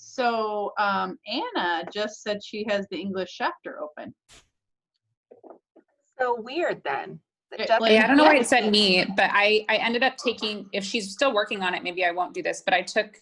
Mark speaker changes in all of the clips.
Speaker 1: so Anna just said she has the English chapter open.
Speaker 2: So weird then.
Speaker 3: Yeah, I don't know why it said me, but I ended up taking, if she's still working on it, maybe I won't do this, but I took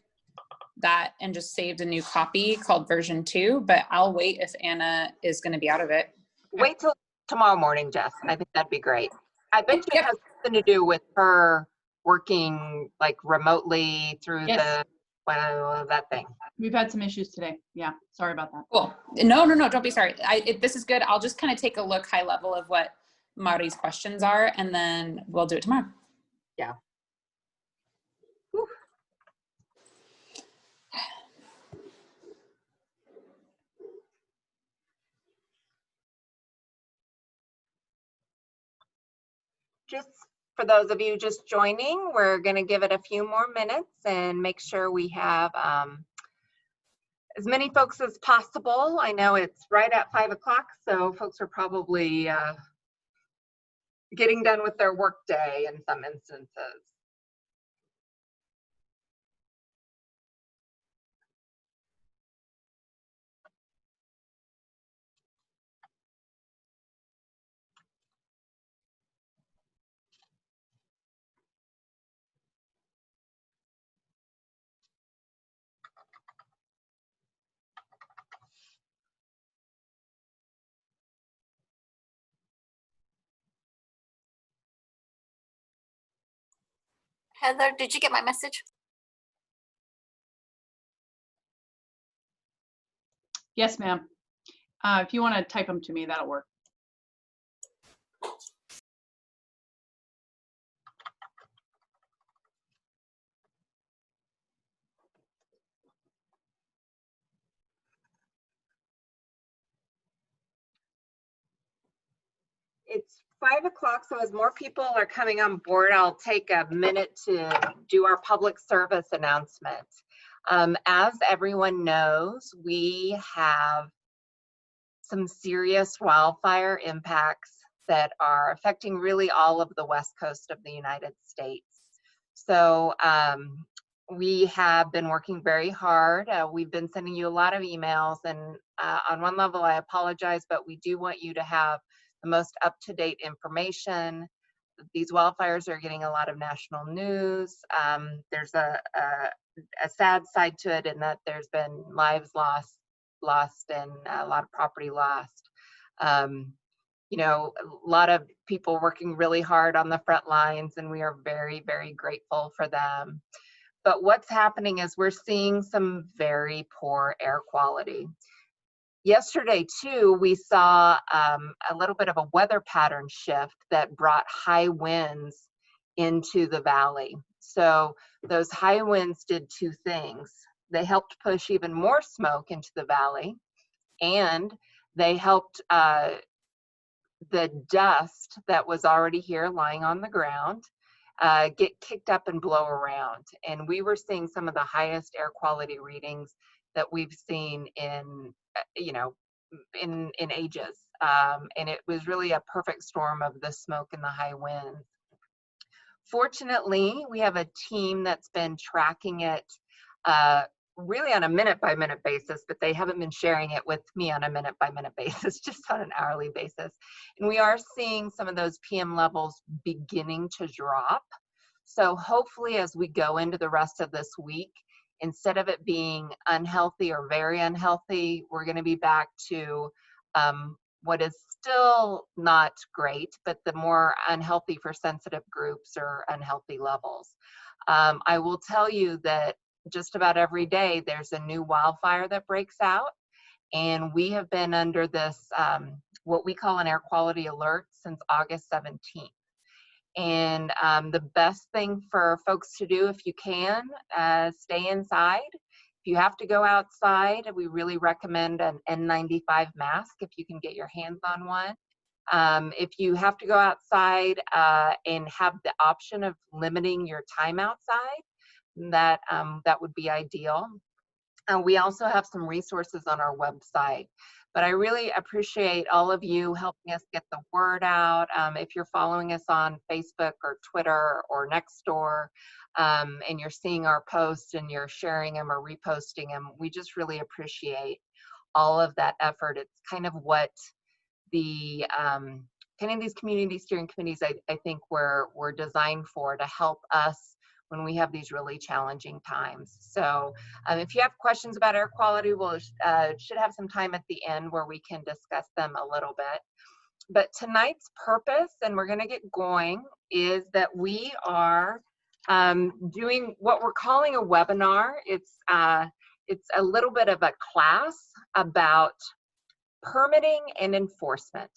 Speaker 3: that and just saved a new copy called version 2, but I'll wait if Anna is going to be out of it.
Speaker 2: Wait till tomorrow morning, Jess. I think that'd be great. I bet you it has something to do with her working like remotely through the, well, that thing.
Speaker 1: We've had some issues today. Yeah, sorry about that.
Speaker 3: Cool. No, don't be sorry. This is good. I'll just kind of take a look high level of what Mari's questions are, and then we'll do it tomorrow.
Speaker 2: Yeah. Just for those of you just joining, we're going to give it a few more minutes and make sure we have as many folks as possible. I know it's right at 5 o'clock, so folks are probably getting done with their work day in some instances.
Speaker 4: Heather, did you get my message?
Speaker 1: Yes, ma'am. If you want to type them to me, that'll work.
Speaker 2: It's 5 o'clock, so as more people are coming on board, I'll take a minute to do our public service announcement. As everyone knows, we have some serious wildfire impacts that are affecting really all of the west coast of the United States. So we have been working very hard. We've been sending you a lot of emails, and on one level, I apologize, but we do want you to have the most up-to-date information. These wildfires are getting a lot of national news. There's a sad side to it in that there's been lives lost and a lot of property lost. You know, a lot of people working really hard on the front lines, and we are very, very grateful for them. But what's happening is we're seeing some very poor air quality. Yesterday, too, we saw a little bit of a weather pattern shift that brought high winds into the valley. So those high winds did two things. They helped push even more smoke into the valley, and they helped the dust that was already here lying on the ground get kicked up and blow around. And we were seeing some of the highest air quality readings that we've seen in in ages, and it was really a perfect storm of the smoke and the high winds. Fortunately, we have a team that's been tracking it really on a minute-by-minute basis, but they haven't been sharing it with me on a minute-by-minute basis, just on an hourly basis. And we are seeing some of those PM levels beginning to drop. So hopefully, as we go into the rest of this week, instead of it being unhealthy or very unhealthy, we're going to be back to what is still not great, but the more unhealthy for sensitive groups or unhealthy levels. I will tell you that just about every day there's a new wildfire that breaks out, and we have been under this what we call an air quality alert since August 17th. And the best thing for folks to do, if you can, stay inside. If you have to go outside, we really recommend an N95 mask if you can get your hands on one. If you have to go outside and have the option of limiting your time outside, that would be ideal. We also have some resources on our website. But I really appreciate all of you helping us get the word out. If you're following us on Facebook or Twitter or Nextdoor, and you're seeing our posts and you're sharing them or reposting them, we just really appreciate all of that effort. It's kind of what the kind of these community steering committees I think we're designed for, to help us when we have these really challenging times. So if you have questions about air quality, we'll should have some time at the end where we can discuss them a little bit. But tonight's purpose, and we're gonna get going, is that we are doing what we're calling a webinar. It's a little bit of a class about permitting and enforcement.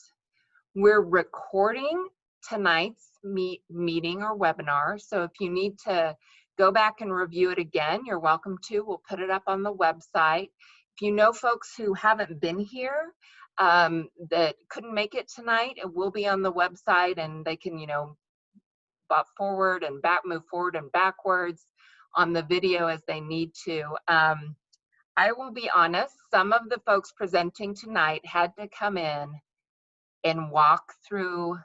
Speaker 2: We're recording tonight's meeting or webinar, so if you need to go back and review it again, you're welcome to. We'll put it up on the website. If you know folks who haven't been here that couldn't make it tonight, it will be on the website, and they can, you know, bop forward and back, move forward and backwards on the video as they need to. I will be honest, some of the folks presenting tonight had to come in and walk through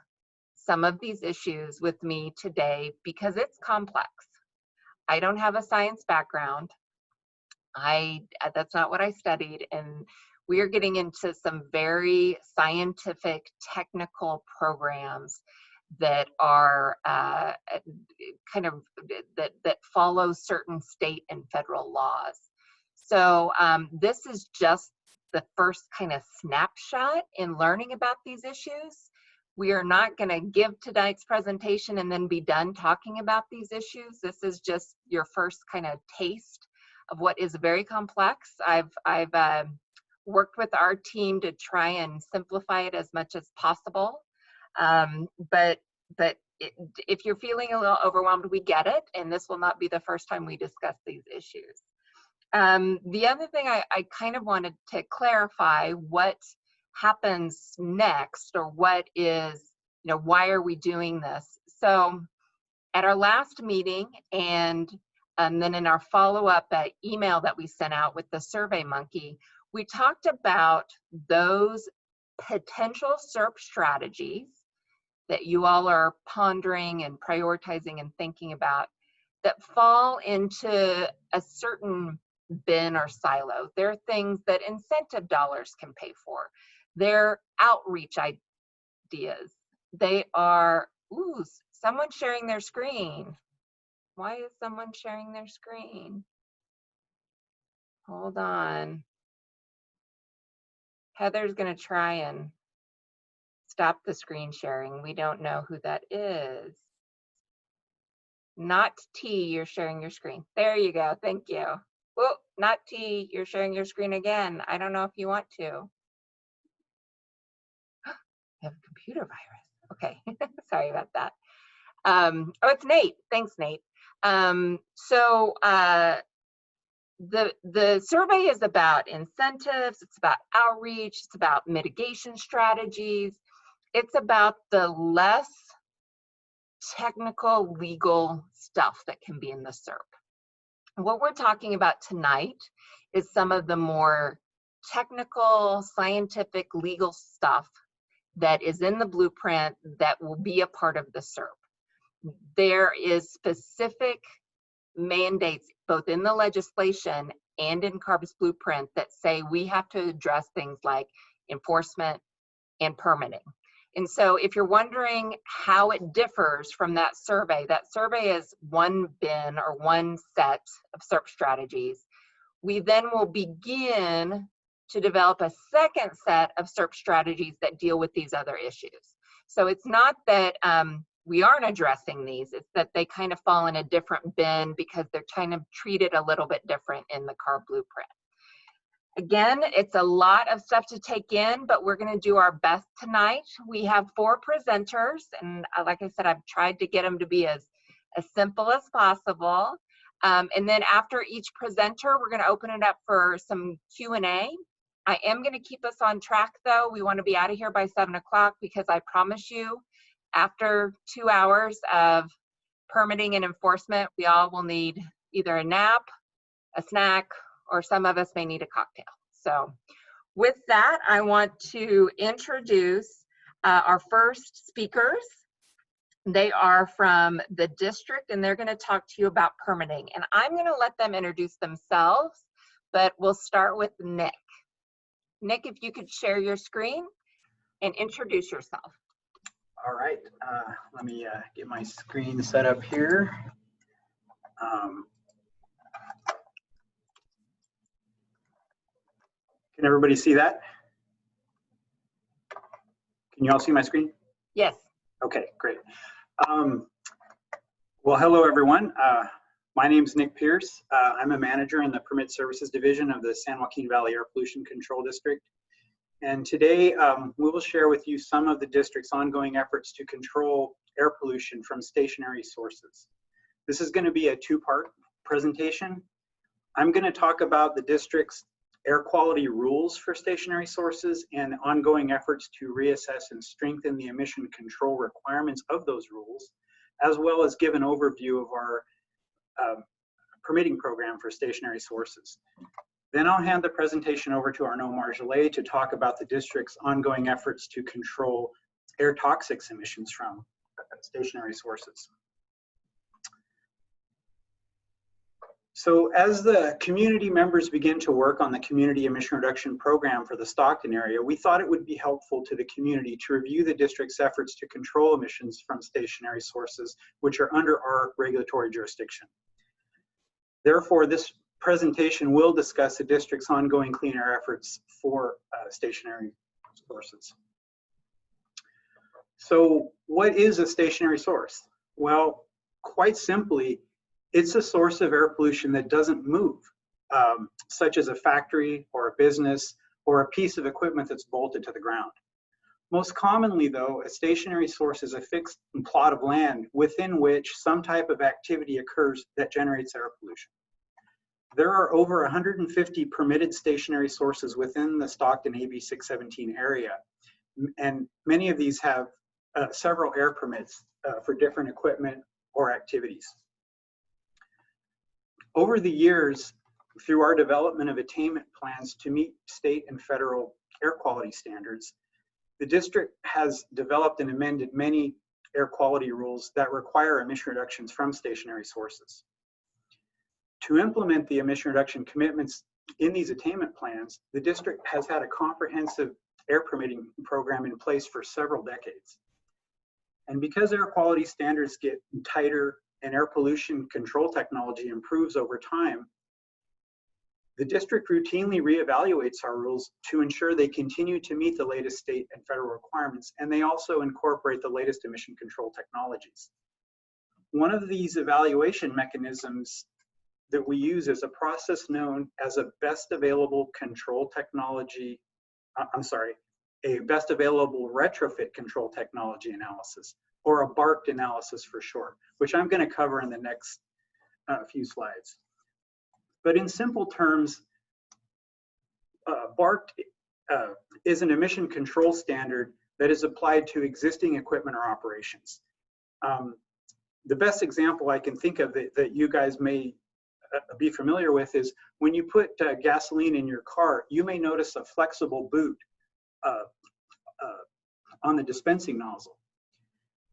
Speaker 2: some of these issues with me today because it's complex. I don't have a science background. That's not what I studied, and we are getting into some very scientific, technical programs that are kind of that follow certain state and federal laws. So this is just the first kind of snapshot in learning about these issues. We are not going to give tonight's presentation and then be done talking about these issues. This is just your first kind of taste of what is very complex. I've worked with our team to try and simplify it as much as possible. But if you're feeling a little overwhelmed, we get it, and this will not be the first time we discuss these issues. The other thing I kind of wanted to clarify what happens next, or what is, you know, why are we doing this? So at our last meeting and then in our follow-up email that we sent out with the Survey Monkey, we talked about those potential CERP strategies that you all are pondering and prioritizing and thinking about that fall into a certain bin or silo. They're things that incentive dollars can pay for. They're outreach ideas. They are, ooh, someone sharing their screen. Why is someone sharing their screen? Hold on. Heather's gonna try and stop the screen sharing. We don't know who that is. Not T, you're sharing your screen. There you go, thank you. Oh, not T, you're sharing your screen again. I don't know if you want to. I have a computer virus. Okay, sorry about that. Oh, it's Nate. Thanks, Nate. So the survey is about incentives. It's about outreach. It's about mitigation strategies. It's about the less technical legal stuff that can be in the CERP. What we're talking about tonight is some of the more technical, scientific, legal stuff that is in the blueprint that will be a part of the CERP. There is specific mandates both in the legislation and in CARB's blueprint that say we have to address things like enforcement and permitting. And so if you're wondering how it differs from that survey is one bin or one set of CERP strategies. We then will begin to develop a second set of CERP strategies that deal with these other issues. So it's not that we aren't addressing these, it's that they kind of fall in a different bin because they're kind of treated a little bit different in the CARB blueprint. Again, it's a lot of stuff to take in, but we're going to do our best tonight. We have 4 presenters, and like I said, I've tried to get them to be as simple as possible. And then after each presenter, we're going to open it up for some Q&A. I am going to keep us on track, though. We want to be out of here by 7 o'clock because I promise you, after 2 hours of permitting and enforcement, we all will need either a nap, a snack, or some of us may need a cocktail. So with that, I want to introduce our first speakers. They are from the district and they're going to talk to you about permitting. And I'm going to let them introduce themselves, but we'll start with Nick. Nick, if you could share your screen and introduce yourself.
Speaker 5: All right, let me get my screen set up here. Can everybody see that? Can you all see my screen?
Speaker 2: Yes.
Speaker 5: Okay, great. Well, hello everyone. My name is Nick Pierce. I'm a manager in the Permit Services Division of the San Joaquin Valley Air Pollution Control District. And today we will share with you some of the district's ongoing efforts to control air pollution from stationary sources. This is going to be a two-part presentation. I'm going to talk about the district's air quality rules for stationary sources and ongoing efforts to reassess and strengthen the emission control requirements of those rules, as well as give an overview of our permitting program for stationary sources. Then I'll hand the presentation over to Arnaud Marjolais to talk about the district's ongoing efforts to control air toxics emissions from stationary sources. So as the community members begin to work on the community emission reduction program for the Stockton area, we thought it would be helpful to the community to review the district's efforts to control emissions from stationary sources, which are under our regulatory jurisdiction. Therefore, this presentation will discuss the district's ongoing clean air efforts for stationary sources. So what is a stationary source? Well, quite simply, it's a source of air pollution that doesn't move, such as a factory or a business or a piece of equipment that's bolted to the ground. Most commonly, though, a stationary source is a fixed plot of land within which some type of activity occurs that generates air pollution. There are over 150 permitted stationary sources within the Stockton AB 617 area, and many of these have several air permits for different equipment or activities. Over the years, through our development of attainment plans to meet state and federal air quality standards, the district has developed and amended many air quality rules that require emission reductions from stationary sources. To implement the emission reduction commitments in these attainment plans, the district has had a comprehensive air permitting program in place for several decades. And because air quality standards get tighter and air pollution control technology improves over time, the district routinely reevaluates our rules to ensure they continue to meet the latest state and federal requirements, and they also incorporate the latest emission control technologies. One of these evaluation mechanisms that we use is a process known as a best available control technology, a best available retrofit control technology analysis, or a BART analysis for short, which I'm going to cover in the next few slides. But in simple terms, BART is an emission control standard that is applied to existing equipment or operations. The best example I can think of that you guys may be familiar with is when you put gasoline in your car, you may notice a flexible boot on the dispensing nozzle.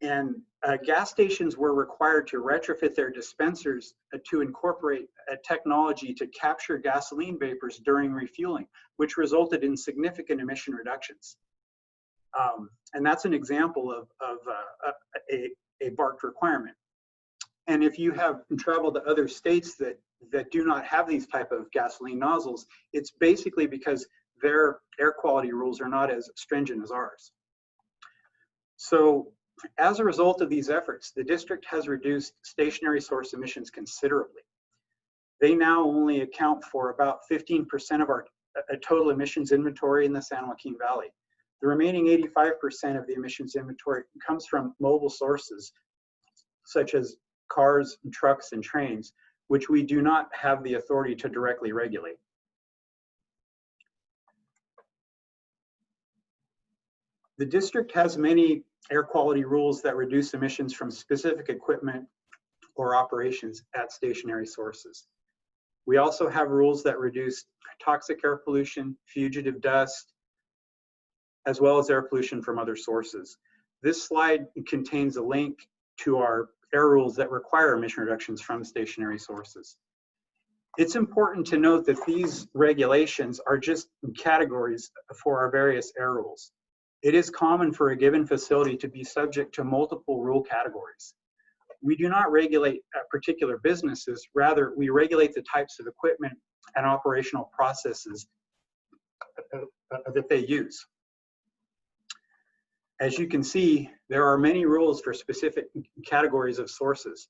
Speaker 5: And gas stations were required to retrofit their dispensers to incorporate a technology to capture gasoline vapors during refueling, which resulted in significant emission reductions. And that's an example of a BART requirement. And if you have traveled to other states that do not have these type of gasoline nozzles, it's basically because their air quality rules are not as stringent as ours. So as a result of these efforts, the district has reduced stationary source emissions considerably. They now only account for about 15% of our total emissions inventory in the San Joaquin Valley. The remaining 85% of the emissions inventory comes from mobile sources, such as cars, trucks, and trains, which we do not have the authority to directly regulate. The district has many air quality rules that reduce emissions from specific equipment or operations at stationary sources. We also have rules that reduce toxic air pollution, fugitive dust, as well as air pollution from other sources. This slide contains a link to our air rules that require emission reductions from stationary sources. It's important to note that these regulations are just categories for our various air rules. It is common for a given facility to be subject to multiple rule categories. We do not regulate particular businesses, rather we regulate the types of equipment and operational processes that they use. As you can see, there are many rules for specific categories of sources,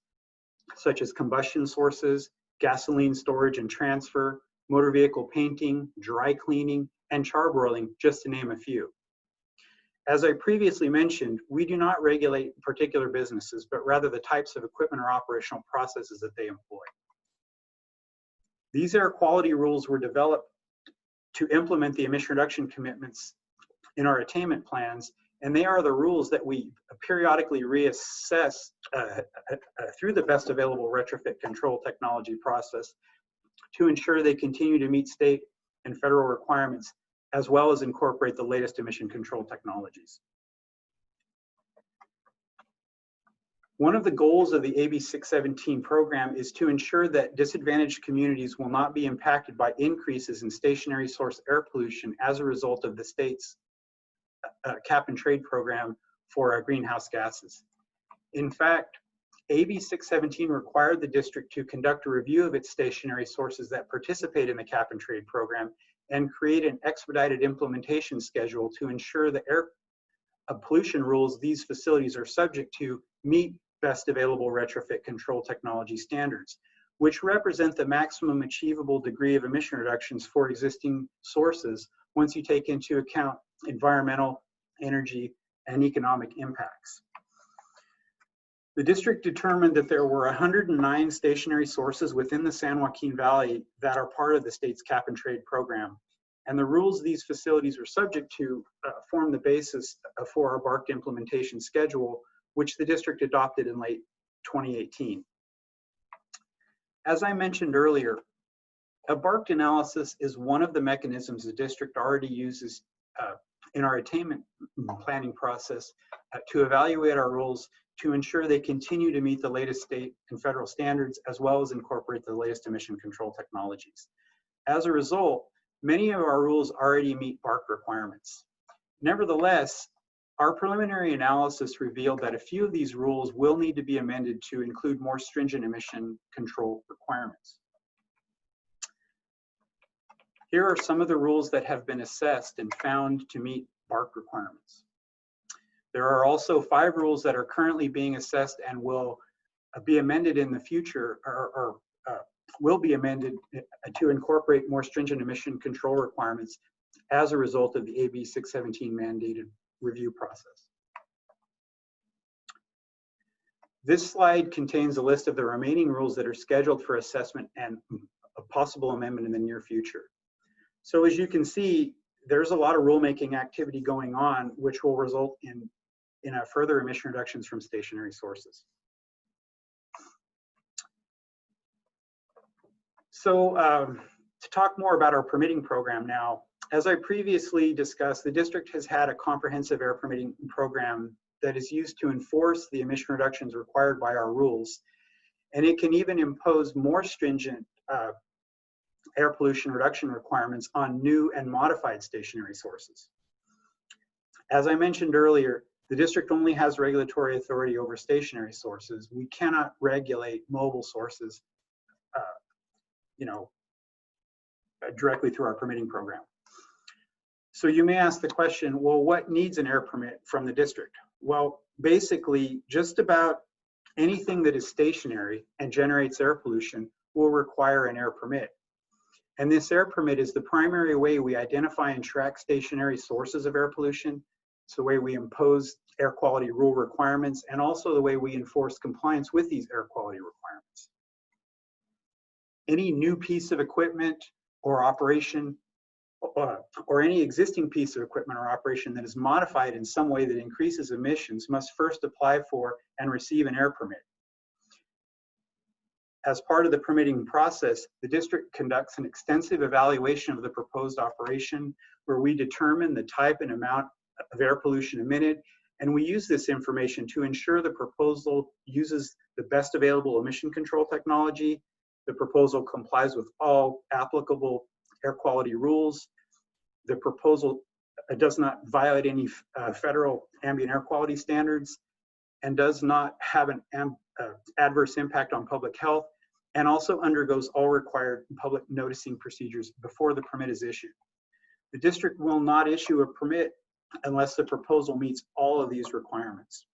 Speaker 5: such as combustion sources, gasoline storage and transfer, motor vehicle painting, dry cleaning, and charbroiling, just to name a few. As I previously mentioned, we do not regulate particular businesses, but rather the types of equipment or operational processes that they employ. These air quality rules were developed to implement the emission reduction commitments in our attainment plans, and they are the rules that we periodically reassess through the best available retrofit control technology process to ensure they continue to meet state and federal requirements, as well as incorporate the latest emission control technologies. One of the goals of the AB 617 program is to ensure that disadvantaged communities will not be impacted by increases in stationary source air pollution as a result of the state's cap and trade program for greenhouse gases. In fact, AB 617 required the district to conduct a review of its stationary sources that participate in the cap and trade program and create an expedited implementation schedule to ensure the air pollution rules these facilities are subject to meet best available retrofit control technology standards, which represent the maximum achievable degree of emission reductions for existing sources once you take into account environmental, energy, and economic impacts. The district determined that there were 109 stationary sources within the San Joaquin Valley that are part of the state's cap and trade program. And the rules these facilities are subject to form the basis for our BARC implementation schedule, which the district adopted in late 2018. As I mentioned earlier, a BARC analysis is one of the mechanisms the district already uses in our attainment planning process to evaluate our rules to ensure they continue to meet the latest state and federal standards, as well as incorporate the latest emission control technologies. As a result, many of our rules already meet BARC requirements. Nevertheless, our preliminary analysis revealed that a few of these rules will need to be amended to include more stringent emission control requirements. Here are some of the rules that have been assessed and found to meet BARC requirements. There are also 5 rules that are currently being assessed and will be amended in the future, or will be amended to incorporate more stringent emission control requirements as a result of the AB 617 mandated review process. This slide contains a list of the remaining rules that are scheduled for assessment and a possible amendment in the near future. So as you can see, there's a lot of rulemaking activity going on, which will result in further emission reductions from stationary sources. So to talk more about our permitting program now, as I previously discussed, the district has had a comprehensive air permitting program that is used to enforce the emission reductions required by our rules. And it can even impose more stringent air pollution reduction requirements on new and modified stationary sources. As I mentioned earlier, the district only has regulatory authority over stationary sources. We cannot regulate mobile sources, directly through our permitting program. So you may ask the question, well, what needs an air permit from the district? Well, basically, just about anything that is stationary and generates air pollution will require an air permit. And this air permit is the primary way we identify and track stationary sources of air pollution. It's the way we impose air quality rule requirements, and also the way we enforce compliance with these air quality requirements. Any new piece of equipment or operation, or any existing piece of equipment or operation that is modified in some way that increases emissions must first apply for and receive an air permit. As part of the permitting process, the district conducts an extensive evaluation of the proposed operation where we determine the type and amount of air pollution emitted, and we use this information to ensure the proposal uses the best available emission control technology, the proposal complies with all applicable air quality rules, the proposal does not violate any federal ambient air quality standards, and does not have an adverse impact on public health, and also undergoes all required public noticing procedures before the permit is issued. The district will not issue a permit unless the proposal meets all of these requirements.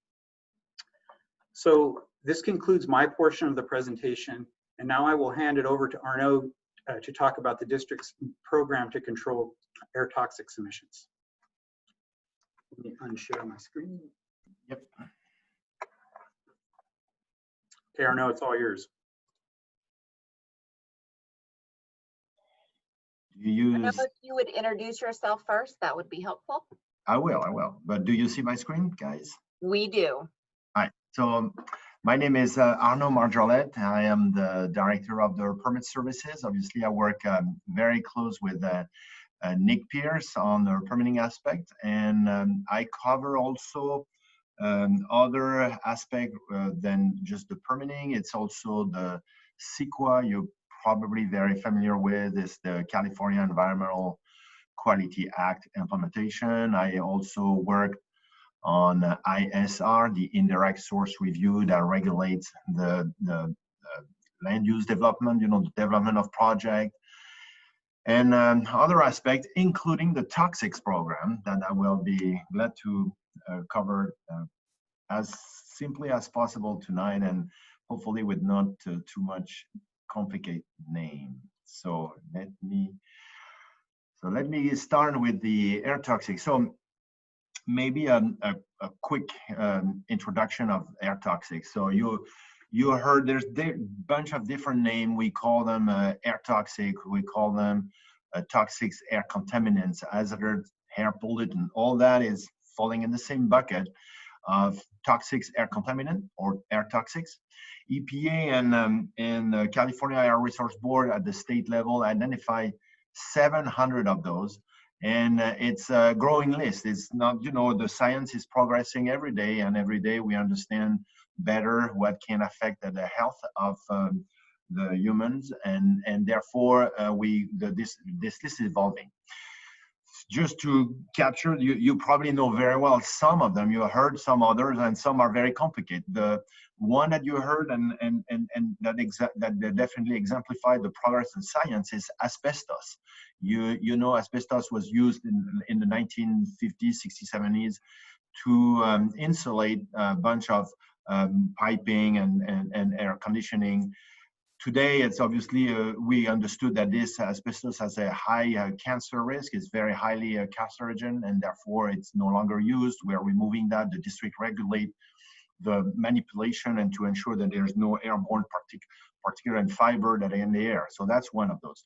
Speaker 5: So this concludes my portion of the presentation, and now I will hand it over to Arnaud to talk about the district's program to control air toxics emissions. Let me unshare my screen.
Speaker 6: Yep.
Speaker 5: Okay, Arnaud, it's all yours.
Speaker 6: You
Speaker 2: I know
Speaker 6: use,
Speaker 2: if you would introduce yourself first, that would be helpful.
Speaker 6: I will. But do you see my screen, guys?
Speaker 2: We do.
Speaker 6: Hi. So my name is Arnaud Marjolette. I am the director of the permit services. Obviously, I work very close with Nick Pierce on the permitting aspect, and I cover also other aspect than just the permitting. It's also the CEQA. You're probably very familiar with is the California Environmental Quality Act implementation. I also work on ISR, the indirect source review that regulates the land use development, the development of project, and other aspects, including the toxics program that I will be glad to cover as simply as possible tonight, and hopefully with not too much complicated name. So let me start with the air toxics. So maybe a quick introduction of air toxics. So you heard there's a bunch of different names. We call them air toxic. We call them toxics, air contaminants, hazardous air pollutant. All that is falling in the same bucket of toxics, air contaminant, or air toxics. EPA and California Air Resource Board at the state level identify 700 of those, and it's a growing list. It's not, the science is progressing every day, and every day we understand better what can affect the health of the humans, and therefore this list is evolving. Just to capture, you probably know very well some of them. You heard some others, and some are very complicated. The one that you heard and that definitely exemplified the progress in science is asbestos. You know, asbestos was used in the 1950s, 60s, 70s to insulate a bunch of piping and air conditioning. Today, it's obviously, we understood that this asbestos has a high cancer risk. It's very highly carcinogen, and therefore it's no longer used. We are removing that. The district regulate the manipulation and to ensure that there's no airborne particulate fiber that are in the air. So that's one of those.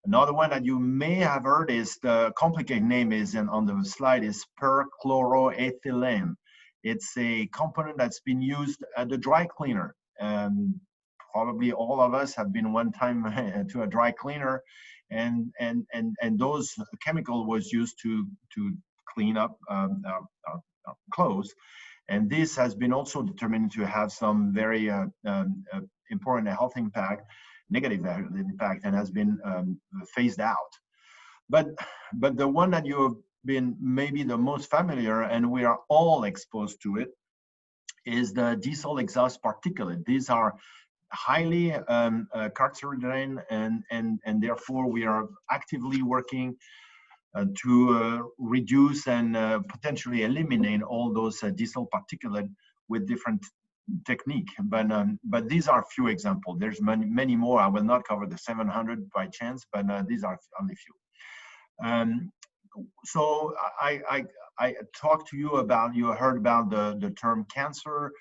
Speaker 6: Another one that you may have heard is, the complicated name is on the slide, is perchloroethylene. It's a component that's been used at the dry cleaner. Probably all of us have been one time to a dry cleaner, and those chemical was used to clean up our clothes. And this has been also determined to have some very important health impact, negative impact, and has been phased out. But the one that you have been maybe the most familiar, and we are all exposed to it, is the diesel exhaust particulate. These are highly carcinogen, and therefore we are actively working to reduce and potentially eliminate all those diesel particulate with different technique. But these are a few examples. There's many more. I will not cover the 700 by chance, but these are only few. So I talked to you about, you heard about the term cancer.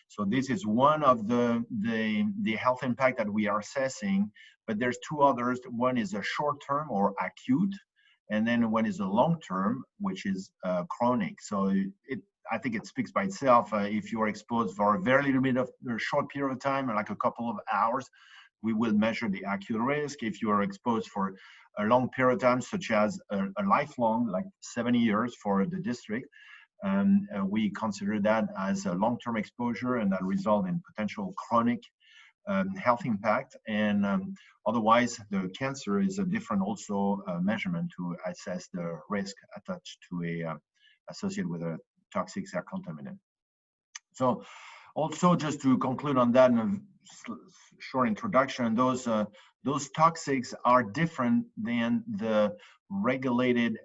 Speaker 6: So this is one of the health impact that we are assessing, but there's two others. One is a short-term or acute, and then one is a long-term, which is chronic. So I think it speaks by itself. If you are exposed for a very little bit of a short period of time, like a couple of hours, we will measure the acute risk. If you are exposed for a long period of time, such as a lifelong, like 70 years for the district, we consider that as a long-term exposure, and that result in potential chronic health impact. And otherwise, the cancer is a different also measurement to assess the risk attached to a associated with a toxic air contaminant. So also, just to conclude on that in a short introduction, those toxics are different than the regulated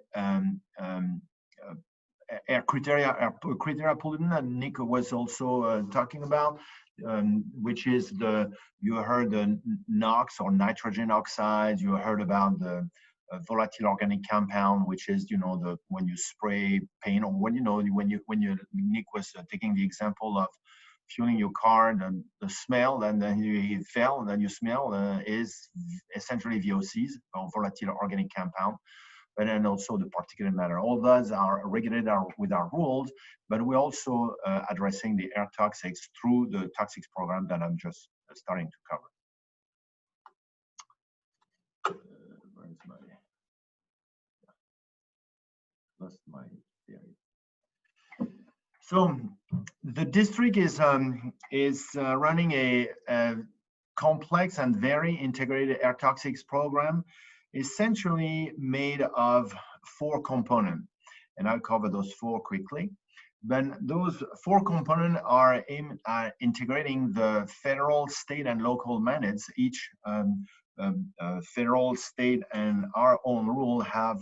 Speaker 6: air criteria pollutant that Nico was also talking about, which is you heard the NOx or nitrogen oxides. You heard about the volatile organic compound, which is when you spray paint, or when Nick was taking the example of fueling your car, and the smell, and then you fell, and then you smell is essentially VOCs, or volatile organic compound. But then also the particulate matter. All those are regulated with our rules, but we're also addressing the air toxics through the toxics program that I'm just starting to cover. Where's my? Lost my theory. So the district is running a complex and very integrated air toxics program, essentially made of 4 components, and I'll cover those 4 quickly. But those 4 components are aimed at integrating the federal, state, and local mandates. Each federal, state, and our own rule have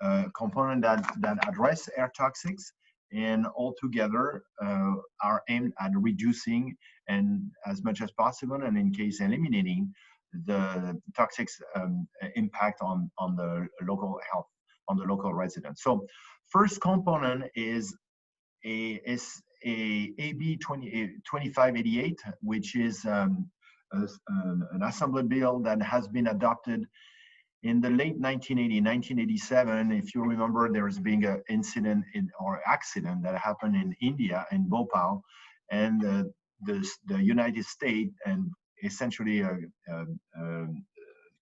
Speaker 6: a component that address air toxics, and altogether are aimed at reducing, and as much as possible, and in case eliminating, the toxics impact on the local health, on the local residents. So first component is a AB 2588, which is an assembly bill that has been adopted in the late 1987. If you remember, there was being an incident or accident that happened in India, in Bhopal, and the United States and essentially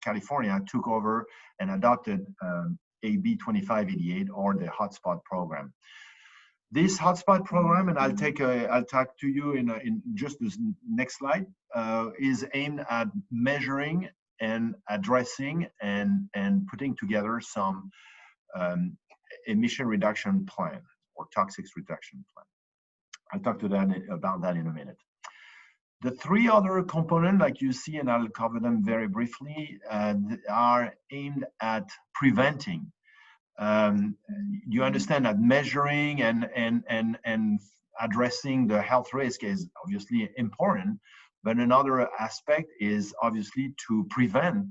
Speaker 6: California took over and adopted AB 2588, or the hotspot program. This hotspot program, and I'll talk to you in just this next slide, is aimed at measuring and addressing and putting together some emission reduction plan or toxics reduction plan. I'll talk about that in a minute. The 3 other components, like you see, and I'll cover them very briefly, are aimed at preventing. You understand that measuring and addressing the health risk is obviously important, but another aspect is obviously to prevent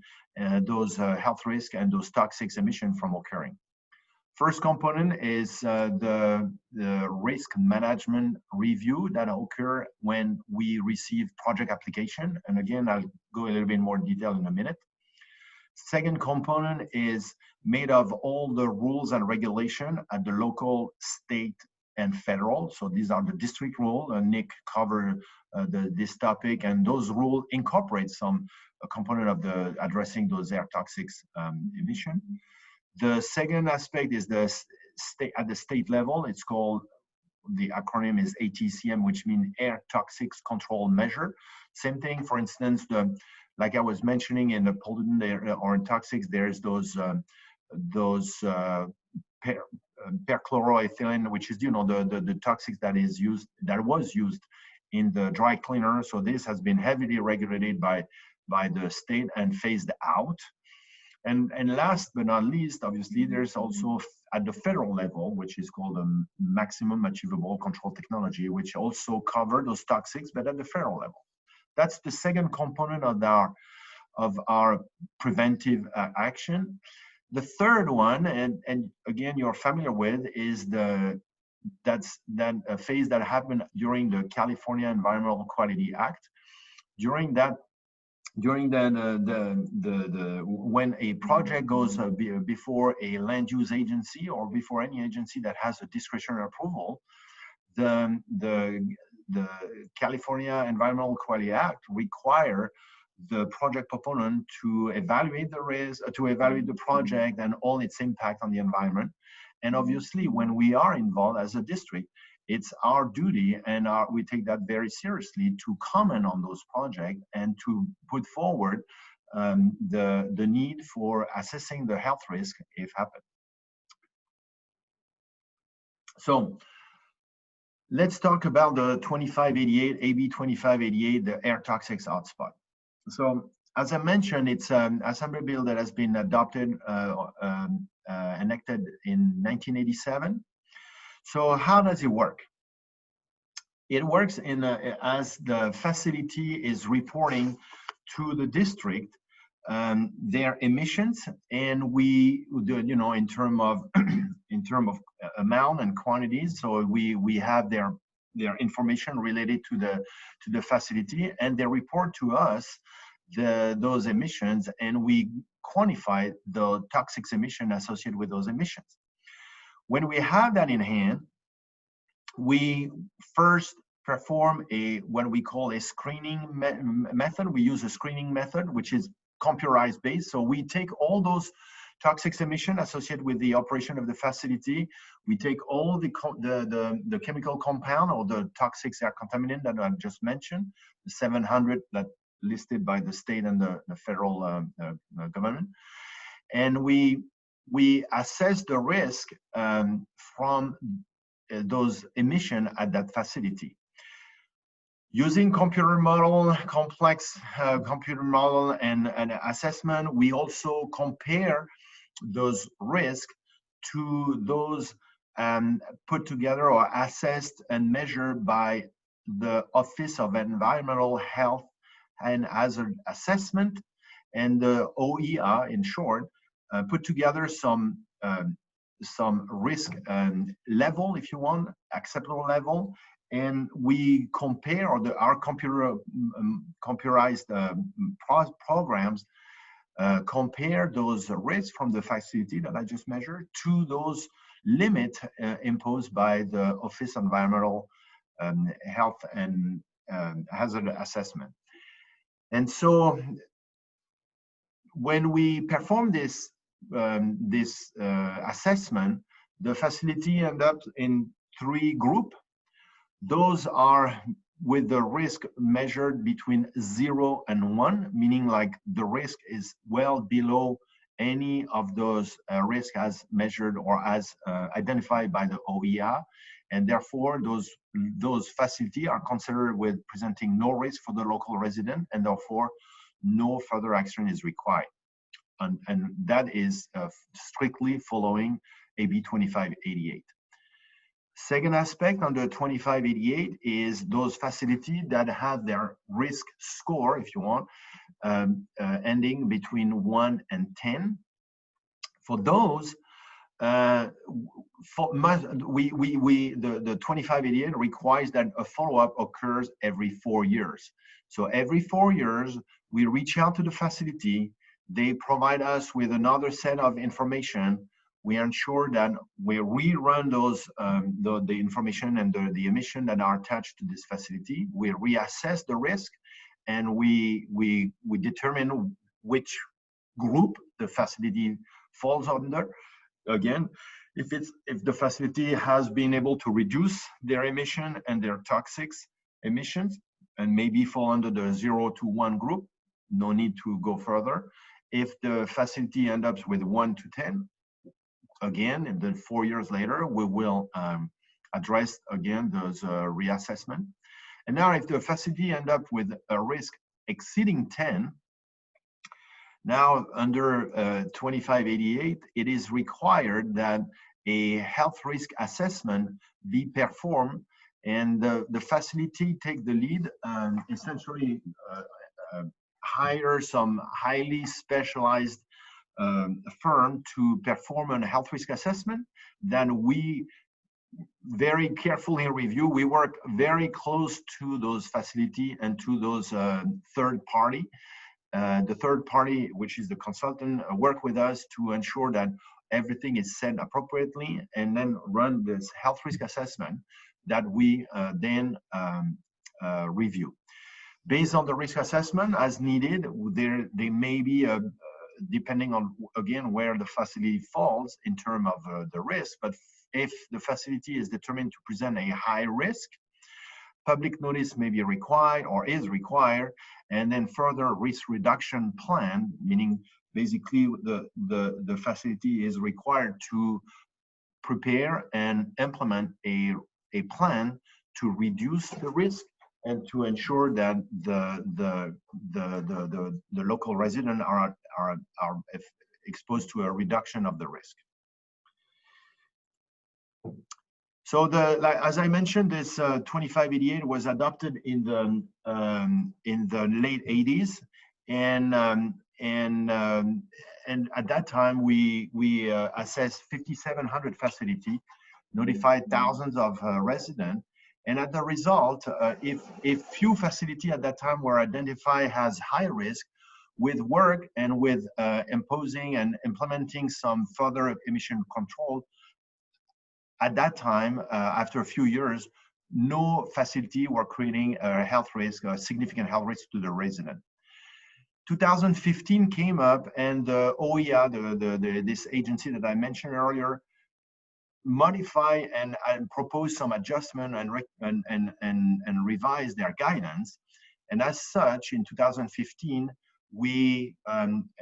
Speaker 6: those health risks and those toxic emissions from occurring. First component is the risk management review that occur when we receive project application. And again, I'll go a little bit more detail in a minute. Second component is made of all the rules and regulation at the local, state, and federal. So these are the district rules. Nick covered this topic, and those rules incorporate some component of the addressing those air toxics emission. The second aspect is the state, at the state level. It's called, the acronym is ATCM, which means Air Toxics Control Measure. Same thing, for instance, like I was mentioning in the pollutant or in toxics, there's those perchloroethylene, which is the toxics that was used in the dry cleaner. So this has been heavily regulated by the state and phased out. And last but not least, obviously, there's also at the federal level, which is called the maximum achievable control technology, which also cover those toxics, but at the federal level. That's the second component of our preventive action. The third one, and again, you're familiar with, is that phase that happened during the California Environmental Quality Act. When a project goes before a land use agency or before any agency that has a discretionary approval, the California Environmental Quality Act require the project proponent to evaluate the risk, to evaluate the project and all its impact on the environment. And obviously, when we are involved as a district, it's our duty, and we take that very seriously, to comment on those projects and to put forward the need for assessing the health risk if happen. So let's talk about the 2588, AB 2588, the air toxics hotspot. So as I mentioned, it's an assembly bill that has been adopted, enacted in 1987. So how does it work? It works in as the facility is reporting to the district their emissions, and we do, in term of amount and quantities. So we have their information related to the facility, and they report to us those emissions, and we quantify the toxic emission associated with those emissions. When we have that in hand, we first perform what we call a screening method. We use a screening method, which is computerized based. So we take all those toxic emissions associated with the operation of the facility. We take all the chemical compound or the toxic air contaminant that I just mentioned, the 700 that listed by the state and the federal government, and we assess the risk from those emissions at that facility. Using computer model, complex computer model and assessment, we also compare those risks to those put together or assessed and measured by the Office of Environmental Health and Hazard Assessment, and the OER in short, put together some risk level, if you want, acceptable level, and we compare, or our computerized programs compare those risks from the facility that I just measured to those limits imposed by the Office of Environmental Health and Hazard Assessment. And so when we perform this assessment, the facility ends up in 3 groups. Those are with the risk measured between 0 and 1, meaning like the risk is well below any of those risks as measured or as identified by the OER, and therefore those facilities are considered with presenting no risk for the local resident, and therefore no further action is required. And that is strictly following AB 2588. Second aspect under 2588 is those facilities that have their risk score, if you want, ending between 1 and 10. For those, the 2588 requires that a follow-up occurs every 4 years. So every 4 years, we reach out to the facility. They provide us with another set of information. We ensure that we rerun those the information and the emission that are attached to this facility. We reassess the risk, and we determine which group the facility falls under. Again, if the facility has been able to reduce their emission and their toxic emissions, and maybe fall under the 0 to 1 group, no need to go further. If the facility ends up with 1 to 10, again, and then 4 years later, we will address again those reassessment. And now if the facility ends up with a risk exceeding 10, now under 2588, it is required that a health risk assessment be performed, and the facility take the lead, essentially hire some highly specialized firm to perform a health risk assessment. Then we very carefully review. We work very close to those facility and to those third party. The third party, which is the consultant, work with us to ensure that everything is set appropriately, and then run this health risk assessment that we then review. Based on the risk assessment as needed, they may be, depending on, again, where the facility falls in terms of the risk, but if the facility is determined to present a high risk, public notice may be required or is required, and then further risk reduction plan, meaning basically the facility is required to prepare and implement a plan to reduce the risk and to ensure that the local residents are exposed to a reduction of the risk. So as I mentioned, this 2588 was adopted in the late 80s, and at that time we assessed 5,700 facilities, notified thousands of residents, and as a result, if few facilities at that time were identified as high risk, with work and with imposing and implementing some further emission control. At that time, after a few years, no facility were creating a health risk, a significant health risk to the resident. 2015 came up, and the OEA, this agency that I mentioned earlier, modify and propose some adjustment and revise their guidance. And as such, in 2015, we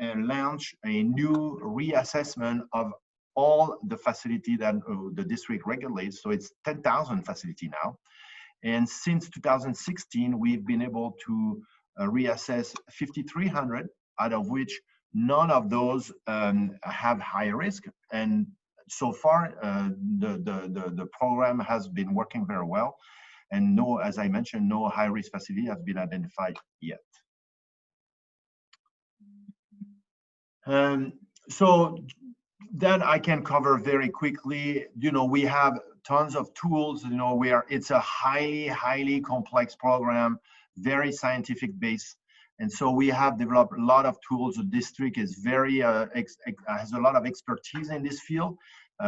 Speaker 6: launched a new reassessment of all the facility that the district regulates. So it's 10,000 facility now. And since 2016, we've been able to reassess 5,300, out of which none of those have high risk. And so far, the program has been working very well. And no, as I mentioned, no high risk facility has been identified yet. So that I can cover very quickly. You know, we have tons of tools. You know, it's a highly complex program, very scientific based, and so we have developed a lot of tools. The district is very has a lot of expertise in this field.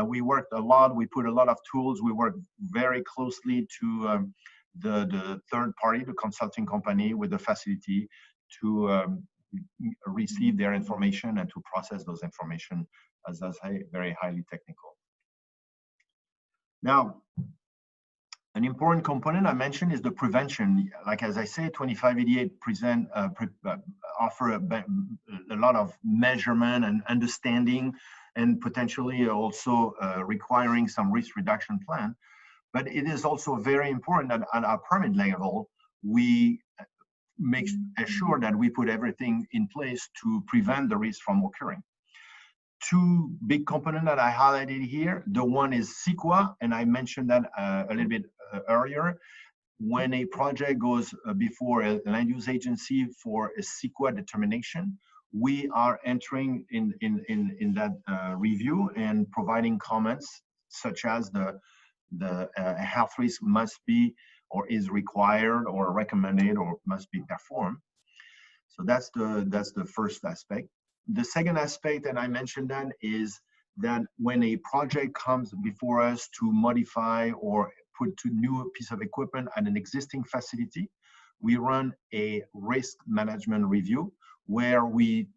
Speaker 6: We worked a lot. We put a lot of tools. We work very closely to the third party, the consulting company, with the facility to receive their information and to process those information as very highly technical. Now, an important component I mentioned is the prevention. Like as I say, 2588 offer a lot of measurement and understanding, and potentially also requiring some risk reduction plan. But it is also very important that at our permit level, we make sure that we put everything in place to prevent the risk from occurring. Two big components that I highlighted here. The one is CEQA, and I mentioned that a little bit earlier. When a project goes before a land use agency for a CEQA determination, we are entering in that review and providing comments such as the health risk must be or is required or recommended or must be performed. So that's the first aspect. The second aspect, and I mentioned that, is that when a project comes before us to modify or put to new piece of equipment at an existing facility, we run a risk management review where we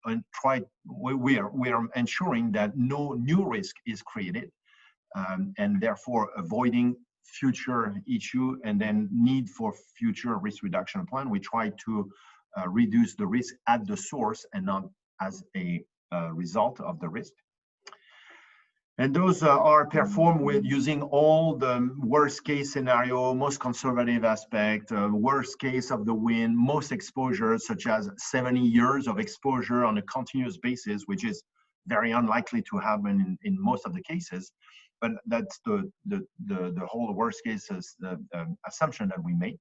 Speaker 6: are ensuring that no new risk is created, and therefore avoiding future issue and then need for future risk reduction plan. We try to reduce the risk at the source and not as a result of the risk. And those are performed with using all the worst case scenario, most conservative aspect, worst case of the wind, most exposure, such as 70 years of exposure on a continuous basis, which is very unlikely to happen in most of the cases. But that's the whole worst case assumption that we made.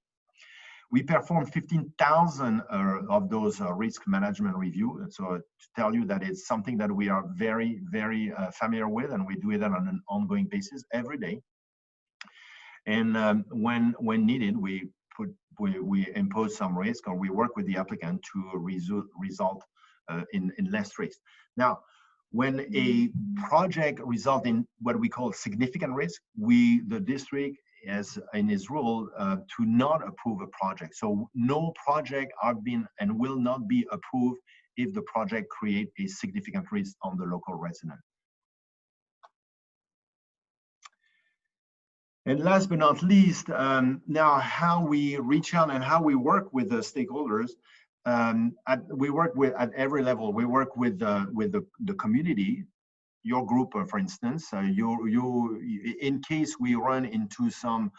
Speaker 6: We performed 15,000 of those risk management review. And so to tell you that it's something that we are very, very familiar with, and we do it on an ongoing basis every day. And when needed, we impose some risk, or we work with the applicant to result in less risk. Now, when a project results in what we call significant risk, the district as in his rule to not approve a project. So no project are been and will not be approved if the project create a significant risk on the local resident. And last but not least, now how we reach out and how we work with the stakeholders. We work with at every level. We work with the community, your group, for instance. In case we run into some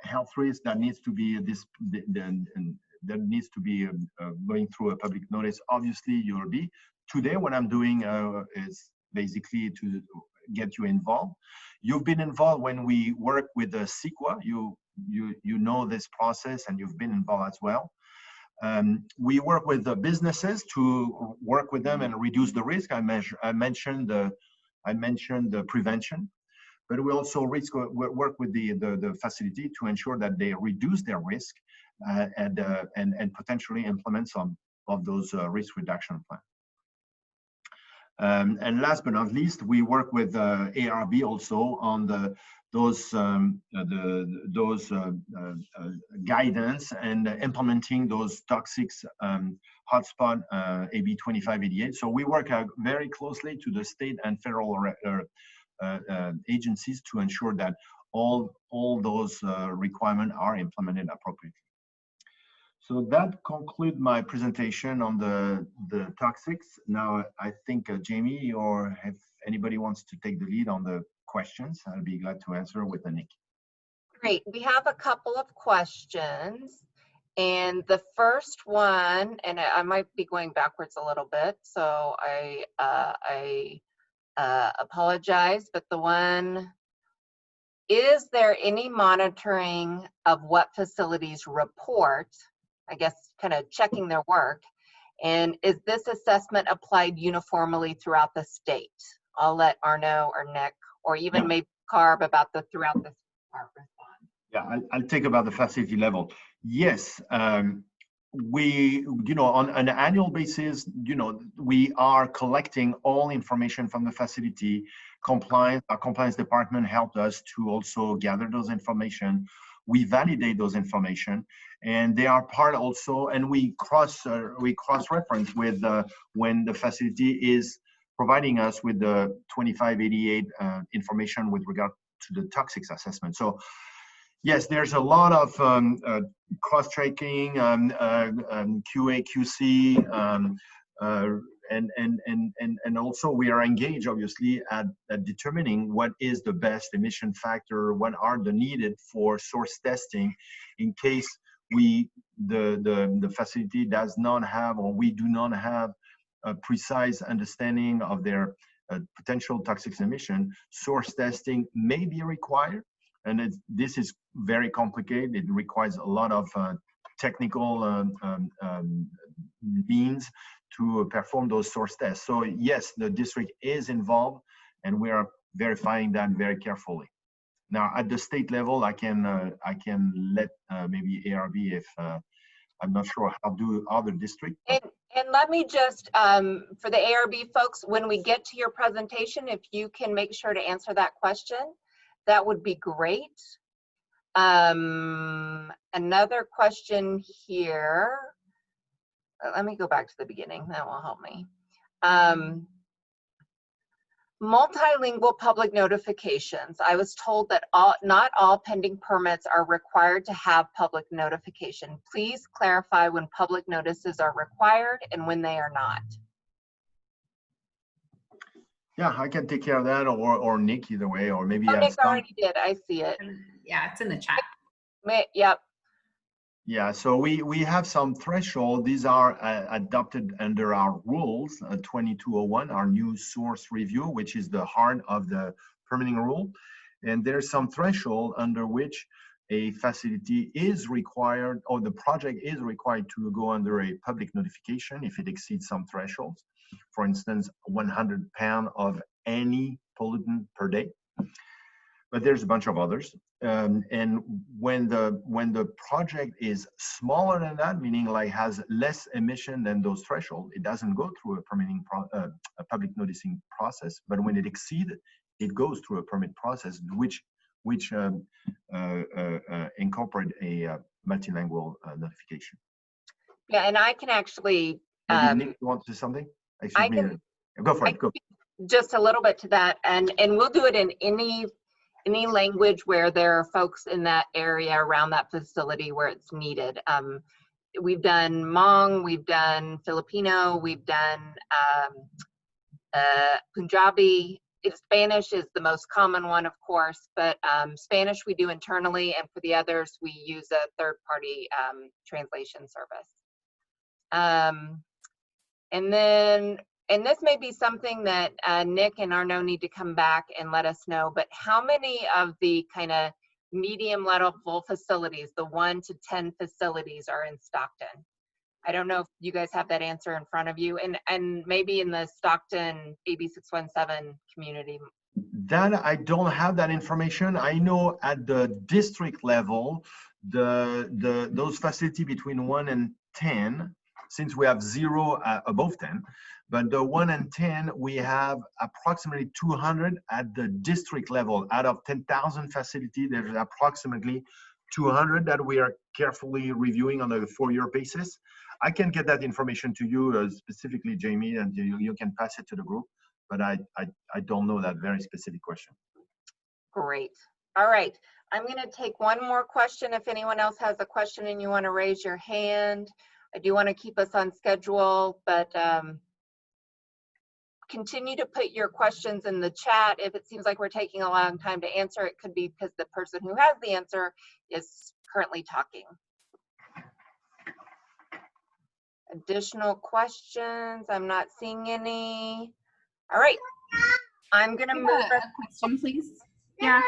Speaker 6: health risk that needs to be going through a public notice. Obviously, you'll be. Today, what I'm doing is basically to get you involved. You've been involved when we work with the CEQA. You know this process and you've been involved as well. We work with the businesses to work with them and reduce the risk. I mentioned the prevention, but we also work with the facility to ensure that they reduce their risk and potentially implement some of those risk reduction plans. And last but not least, we work with ARB also on those guidance and implementing those toxic hotspot AB 2588. So we work very closely to the state and federal agencies to ensure that all those requirements are implemented appropriately. So that concludes my presentation on the toxics. Now, I think Jamie, or if anybody wants to take the lead on the questions, I'll be glad to answer with Nick.
Speaker 2: Great. We have a couple of questions. And the first one, and I might be going backwards a little bit, so I apologize, but the one, is there any monitoring of what facilities report? I guess kind of checking their work. And is this assessment applied uniformly throughout the state? I'll let Arnaud or Nick, or even maybe CARB about the throughout the CARB respond.
Speaker 6: Yeah, I'll take about the facility level. Yes, we, on an annual basis, we are collecting all information from the facility. Our compliance department helped us to also gather those information. We validate those information, and they are part also, and we cross-reference with when the facility is providing us with the 2588 information with regard to the toxics assessment. So yes, there's a lot of cross-checking, QA, QC, and also we are engaged obviously at determining what is the best emission factor, what are the needed for source testing in case the facility does not have, or we do not have a precise understanding of their potential toxic emission. Source testing may be required, and this is very complicated. It requires a lot of technical means to perform those source tests. So yes, the district is involved, and we are verifying that very carefully. Now, at the state level, I can let maybe ARB, if I'm not sure how do other districts.
Speaker 2: And let me just, for the ARB folks, when we get to your presentation, if you can make sure to answer that question, that would be great. Another question here. Let me go back to the beginning. That will help me. Multilingual public notifications. I was told that not all pending permits are required to have public notification. Please clarify when public notices are required and when they are not.
Speaker 6: Yeah, I can take care of that, or Nick, either way, or maybe.
Speaker 2: Oh, Nick already did. I see it.
Speaker 3: Yeah, it's in the chat.
Speaker 2: Yep.
Speaker 6: Yeah, so we have some threshold. These are adopted under our rules, 2201, our new source review, which is the heart of the permitting rule. And there's some threshold under which a facility is required, or the project is required to go under a public notification if it exceeds some thresholds. For instance, 100 pounds of any pollutant per day. But there's a bunch of others. And when the project is smaller than that, meaning like has less emission than those thresholds, it doesn't go through a permitting a public noticing process. But when it exceeds, it goes through a permit process, which which incorporate a multilingual notification.
Speaker 2: Yeah, and I can actually,
Speaker 6: Maybe Nick, you want to say something?
Speaker 2: I
Speaker 6: Excuse me.
Speaker 2: can-
Speaker 6: Go for
Speaker 2: I
Speaker 6: it. Go.
Speaker 2: just a little bit to that, and we'll do it in any language where there are folks in that area around that facility where it's needed. We've done Hmong, we've done Filipino, we've done Punjabi. Spanish is the most common one, of course, but Spanish we do internally, and for the others we use a third-party translation service. And this may be something that Nick and Arno need to come back and let us know, but how many of the kind of medium level facilities, the 1 to 10 facilities, are in Stockton? I don't know if you guys have that answer in front of you, and maybe in the Stockton AB 617 community.
Speaker 6: That I don't have that information. I know at the district level, those facility between 1 and 10, since we have 0 above 10, but the 1 and 10, we have approximately 200 at the district level. Out of 10,000 facility, there's approximately 200 that we are carefully reviewing on a 4-year basis. I can get that information to you specifically, Jamie, and you can pass it to the group, but I don't know that very specific question.
Speaker 2: Great. All right. I'm going to take one more question. If anyone else has a question and you want to raise your hand, I do want to keep us on schedule, but continue to put your questions in the chat. If it seems like we're taking a long time to answer, it could be because the person who has the answer is currently talking. Additional questions? I'm not seeing any. All right. I'm going to move.
Speaker 7: A question, please. Yeah.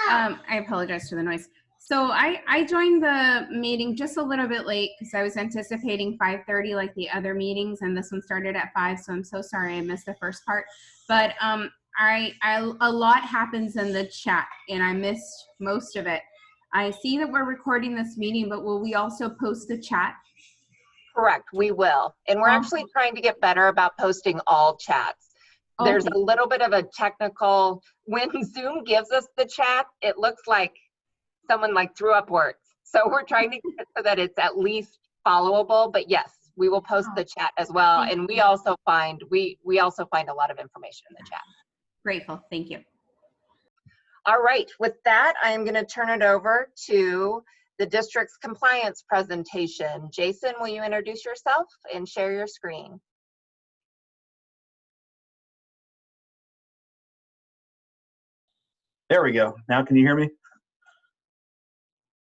Speaker 7: I apologize for the noise. So I joined the meeting just a little bit late because I was anticipating 5:30 like the other meetings, and this one started at 5. So I'm so sorry I missed the first part. But a lot happens in the chat, and I missed most of it. I see that we're recording this meeting, but will we also post the chat?
Speaker 2: Correct, we will. And we're actually trying to get better about posting all chats. There's a little bit of a technical, when Zoom gives us the chat, it looks like someone like threw up words. So we're trying to get it so that it's at least followable, but yes, we will post the chat as well. And we also find, we also find a lot of information in the chat.
Speaker 7: Grateful, thank you.
Speaker 2: All right, with that, I am gonna turn it over to the district's compliance presentation. Jason, will you introduce yourself and share your screen?
Speaker 8: There we go. Now can you hear me?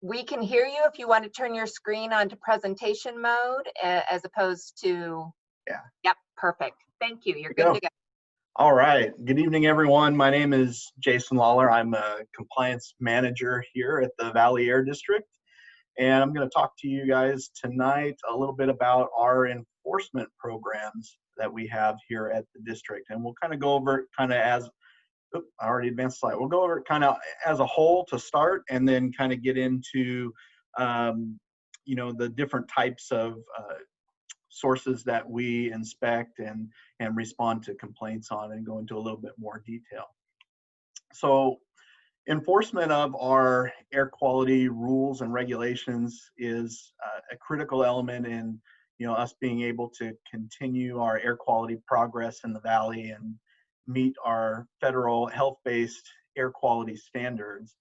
Speaker 2: We can hear you if you want to turn your screen onto presentation mode as opposed to,
Speaker 8: yeah.
Speaker 2: Yep, perfect. Thank you. You're good to go.
Speaker 8: All right. Good evening, everyone. My name is Jason Lawler. I'm a compliance manager here at the Valley Air District. And I'm going to talk to you guys tonight a little bit about our enforcement programs that we have here at the district. And we'll kind of go over it kind of as, I already advanced the slide. We'll go over it kind of as a whole to start, and then kind of get into, you know, the different types of sources that we inspect and respond to complaints on, and go into a little bit more detail. So enforcement of our air quality rules and regulations is a critical element in, you know, us being able to continue our air quality progress in the Valley and meet our federal health-based air quality standards.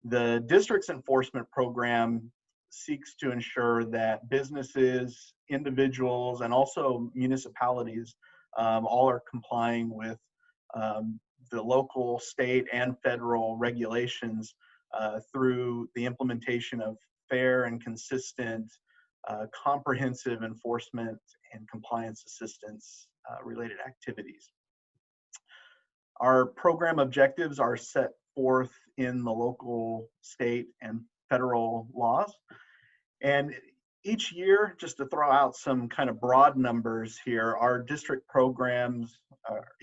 Speaker 8: The district's enforcement program seeks to ensure that businesses, individuals, and also municipalities all are complying with the local, state, and federal regulations through the implementation of fair and consistent, comprehensive enforcement and compliance assistance related activities. Our program objectives are set forth in the local, state, and federal laws. And each year, just to throw out some kind of broad numbers here, our district programs,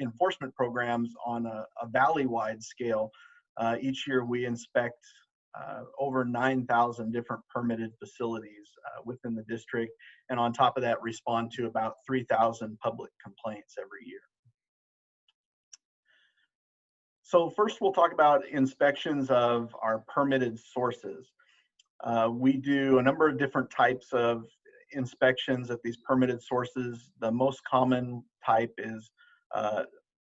Speaker 8: enforcement programs on a valley-wide scale, each year we inspect over 9,000 different permitted facilities within the district. And on top of that, respond to about 3,000 public complaints every year. So first we'll talk about inspections of our permitted sources. We do a number of different types of inspections at these permitted sources. The most common type is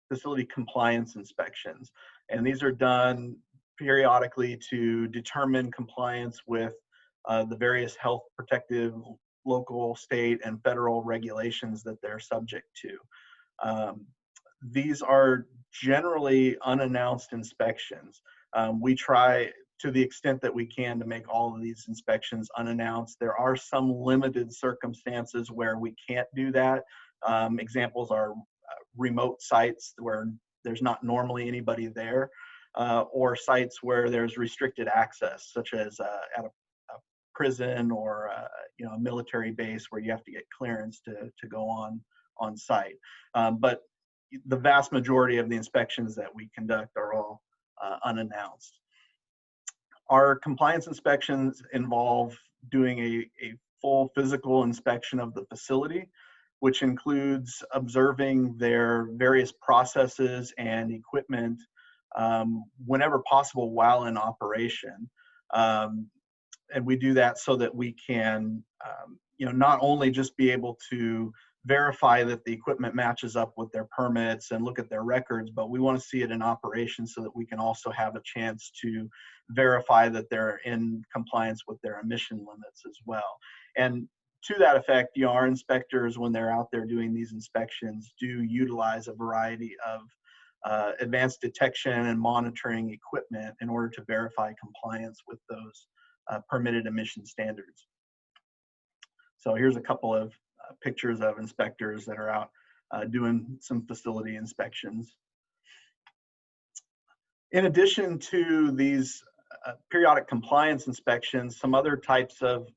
Speaker 8: facility compliance inspections. And these are done periodically to determine compliance with the various health protective local, state, and federal regulations that they're subject to. These are generally unannounced inspections. We try to the extent that we can to make all of these inspections unannounced. There are some limited circumstances where we can't do that. Examples are remote sites where there's not normally anybody there, or sites where there's restricted access, such as at a prison or a military base where you have to get clearance to go on site. But the vast majority of the inspections that we conduct are all unannounced. Our compliance inspections involve doing a full physical inspection of the facility, which includes observing their various processes and equipment whenever possible while in operation. And we do that so that we can, not only just be able to verify that the equipment matches up with their permits and look at their records, but we want to see it in operation so that we can also have a chance to verify that they're in compliance with their emission limits as well. And to that effect, our inspectors, when they're out there doing these inspections, do utilize a variety of advanced detection and monitoring equipment in order to verify compliance with those permitted emission standards. So here's a couple of pictures of inspectors that are out doing some facility inspections. In addition to these periodic compliance inspections, some other types of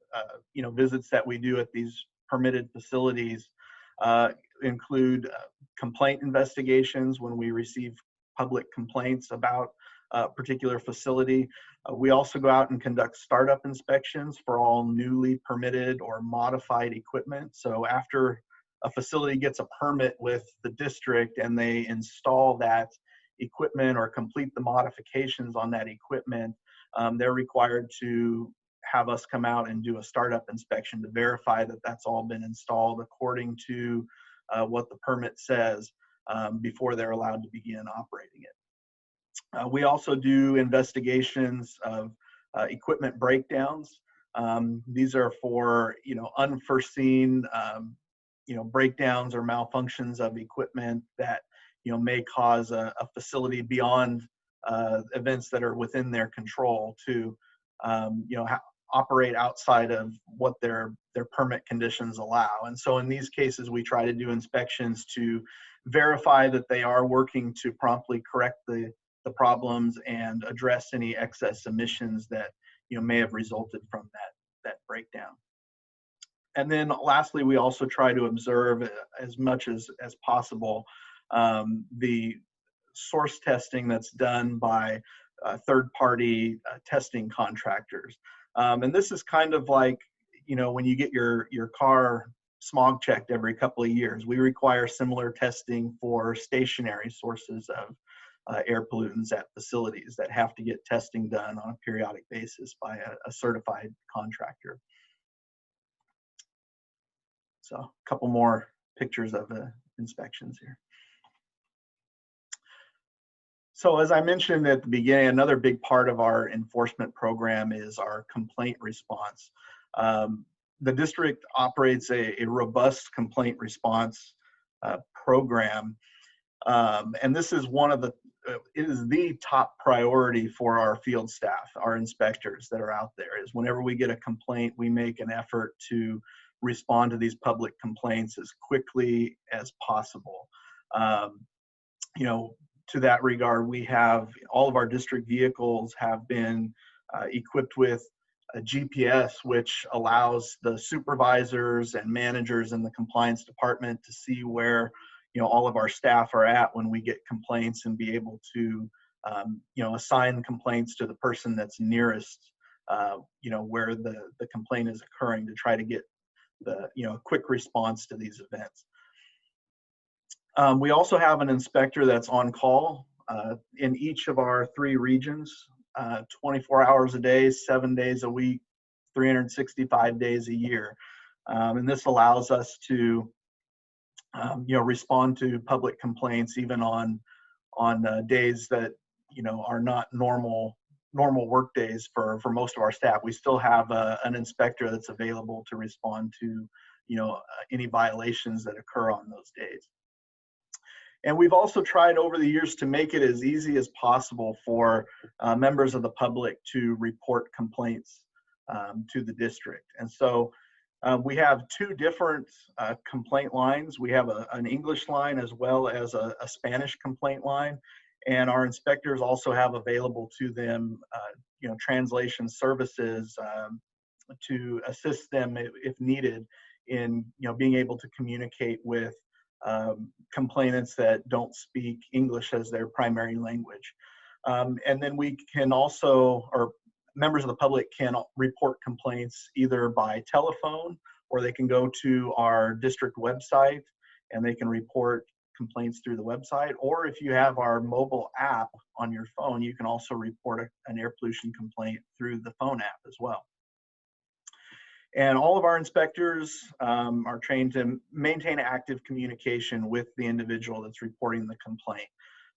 Speaker 8: visits that we do at these permitted facilities include complaint investigations when we receive public complaints about a particular facility. We also go out and conduct startup inspections for all newly permitted or modified equipment. So after a facility gets a permit with the district and they install that equipment or complete the modifications on that equipment, they're required to have us come out and do a startup inspection to verify that that's all been installed according to what the permit says before they're allowed to begin operating it. We also do investigations of equipment breakdowns. These are for unforeseen breakdowns or malfunctions of equipment that may cause a facility beyond events that are within their control to operate outside of what their permit conditions allow. And so in these cases, we try to do inspections to verify that they are working to promptly correct the problems and address any excess emissions that may have resulted from that breakdown. And then lastly, we also try to observe as much as possible the source testing that's done by third-party testing contractors. And this is kind of like, when you get your car smog checked every couple of years. We require similar testing for stationary sources of air pollutants at facilities that have to get testing done on a periodic basis by a certified contractor. So a couple more pictures of the inspections here. So as I mentioned at the beginning, another big part of our enforcement program is our complaint response. The district operates a robust complaint response program. And this is it is the top priority for our field staff, our inspectors that are out there, is whenever we get a complaint, we make an effort to respond to these public complaints as quickly as possible. To that regard, we have all of our district vehicles have been equipped with a GPS, which allows the supervisors and managers in the compliance department to see where all of our staff are at when we get complaints and be able to assign complaints to the person that's nearest where the complaint is occurring to try to get the quick response to these events. We also have an inspector that's on call in each of our 3 regions, 24 hours a day, 7 days a week, 365 days a year. And this allows us to respond to public complaints even on days that are not normal work days for most of our staff. We still have an inspector that's available to respond to any violations that occur on those days. And we've also tried over the years to make it as easy as possible for members of the public to report complaints to the district. And so we have 2 different complaint lines. We have an English line as well as a Spanish complaint line. And our inspectors also have available to them, translation services to assist them if needed in, being able to communicate with complainants that don't speak English as their primary language. And then we can also, or members of the public can report complaints either by telephone, or they can go to our district website and they can report complaints through the website. Or if you have our mobile app on your phone, you can also report an air pollution complaint through the phone app as well. And all of our inspectors are trained to maintain active communication with the individual that's reporting the complaint.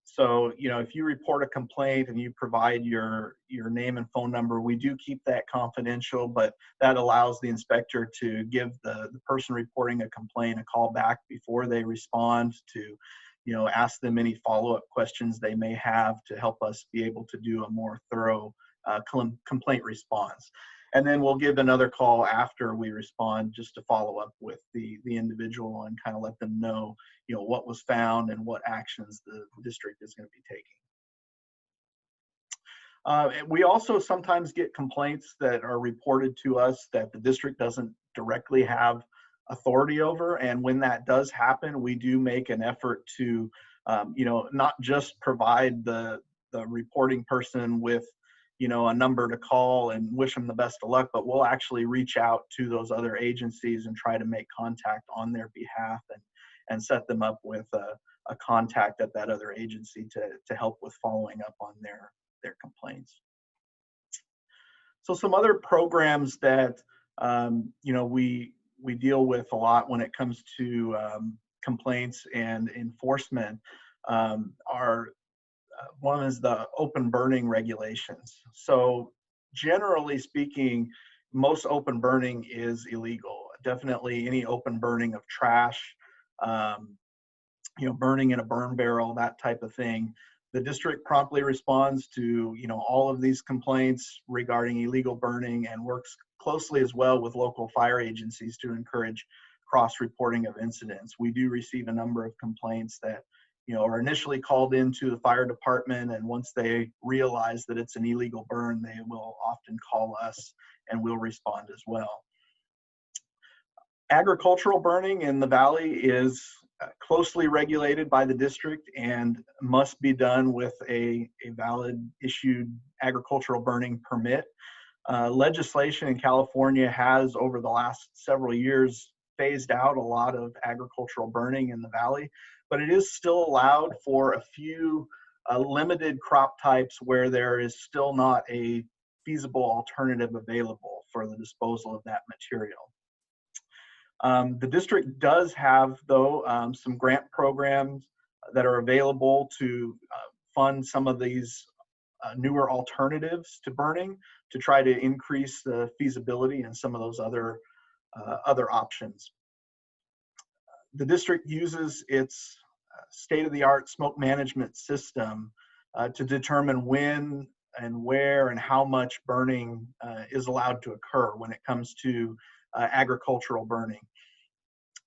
Speaker 8: So, if you report a complaint and you provide your name and phone number, we do keep that confidential, but that allows the inspector to give the person reporting a complaint a call back before they respond, to, ask them any follow-up questions they may have to help us be able to do a more thorough complaint response. And then we'll give another call after we respond just to follow up with the individual and kind of let them know, what was found and what actions the district is going to be taking. We also sometimes get complaints that are reported to us that the district doesn't directly have authority over. And when that does happen, we do make an effort to, not just provide the reporting person with a number to call and wish them the best of luck, but we'll actually reach out to those other agencies and try to make contact on their behalf and set them up with a contact at that other agency to help with following up on their complaints. So some other programs that we deal with a lot when it comes to complaints and enforcement are one is the open burning regulations. So generally speaking, most open burning is illegal. Definitely any open burning of trash, burning in a burn barrel, that type of thing. The district promptly responds to, all of these complaints regarding illegal burning and works closely as well with local fire agencies to encourage cross-reporting of incidents. We do receive a number of complaints that are initially called into the fire department, and once they realize that it's an illegal burn, they will often call us and we'll respond as well. Agricultural burning in the valley is closely regulated by the district and must be done with a valid issued agricultural burning permit. Legislation in California has, over the last several years, phased out a lot of agricultural burning in the valley, but it is still allowed for a few limited crop types where there is still not a feasible alternative available for the disposal of that material. The district does have, though, some grant programs that are available to fund some of these newer alternatives to burning to try to increase the feasibility and some of those other options. The district uses its state-of-the-art smoke management system to determine when and where and how much burning is allowed to occur when it comes to agricultural burning.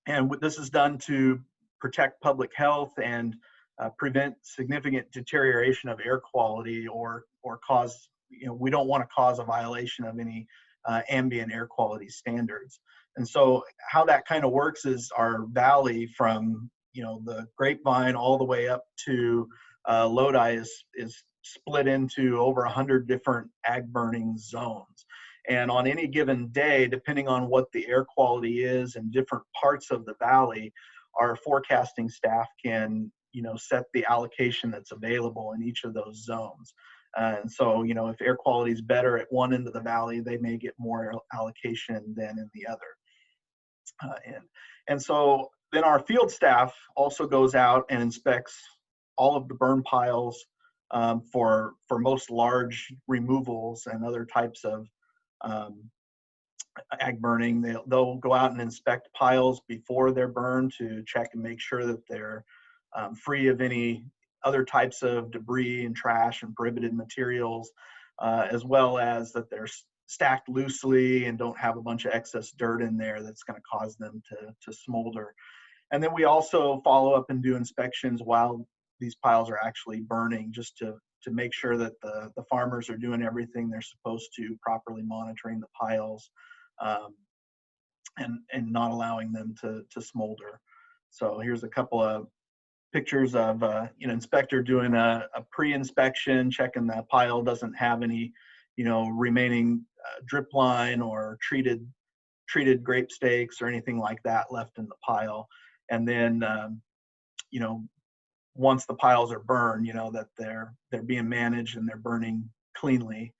Speaker 8: And this is done to protect public health and prevent significant deterioration of air quality or cause, we don't want to cause a violation of any ambient air quality standards. And so how that kind of works is our valley from, the Grapevine all the way up to Lodi is split into over 100 different ag burning zones. And on any given day, depending on what the air quality is in different parts of the valley, our forecasting staff can set the allocation that's available in each of those zones. And so, if air quality is better at one end of the valley, they may get more allocation than in the other. And so then our field staff also goes out and inspects all of the burn piles for most large removals and other types of ag burning. They'll go out and inspect piles before they're burned to check and make sure that they're free of any other types of debris and trash and prohibited materials, as well as that they're stacked loosely and don't have a bunch of excess dirt in there that's going to cause them to smolder. And then we also follow up and do inspections while these piles are actually burning, just to make sure that the farmers are doing everything they're supposed to, properly monitoring the piles and not allowing them to smolder. So here's a couple of pictures of inspector doing a pre-inspection, checking the pile doesn't have any remaining drip line or treated grape stakes or anything like that left in the pile. And then once the piles are burned, that they're being managed and they're burning cleanly.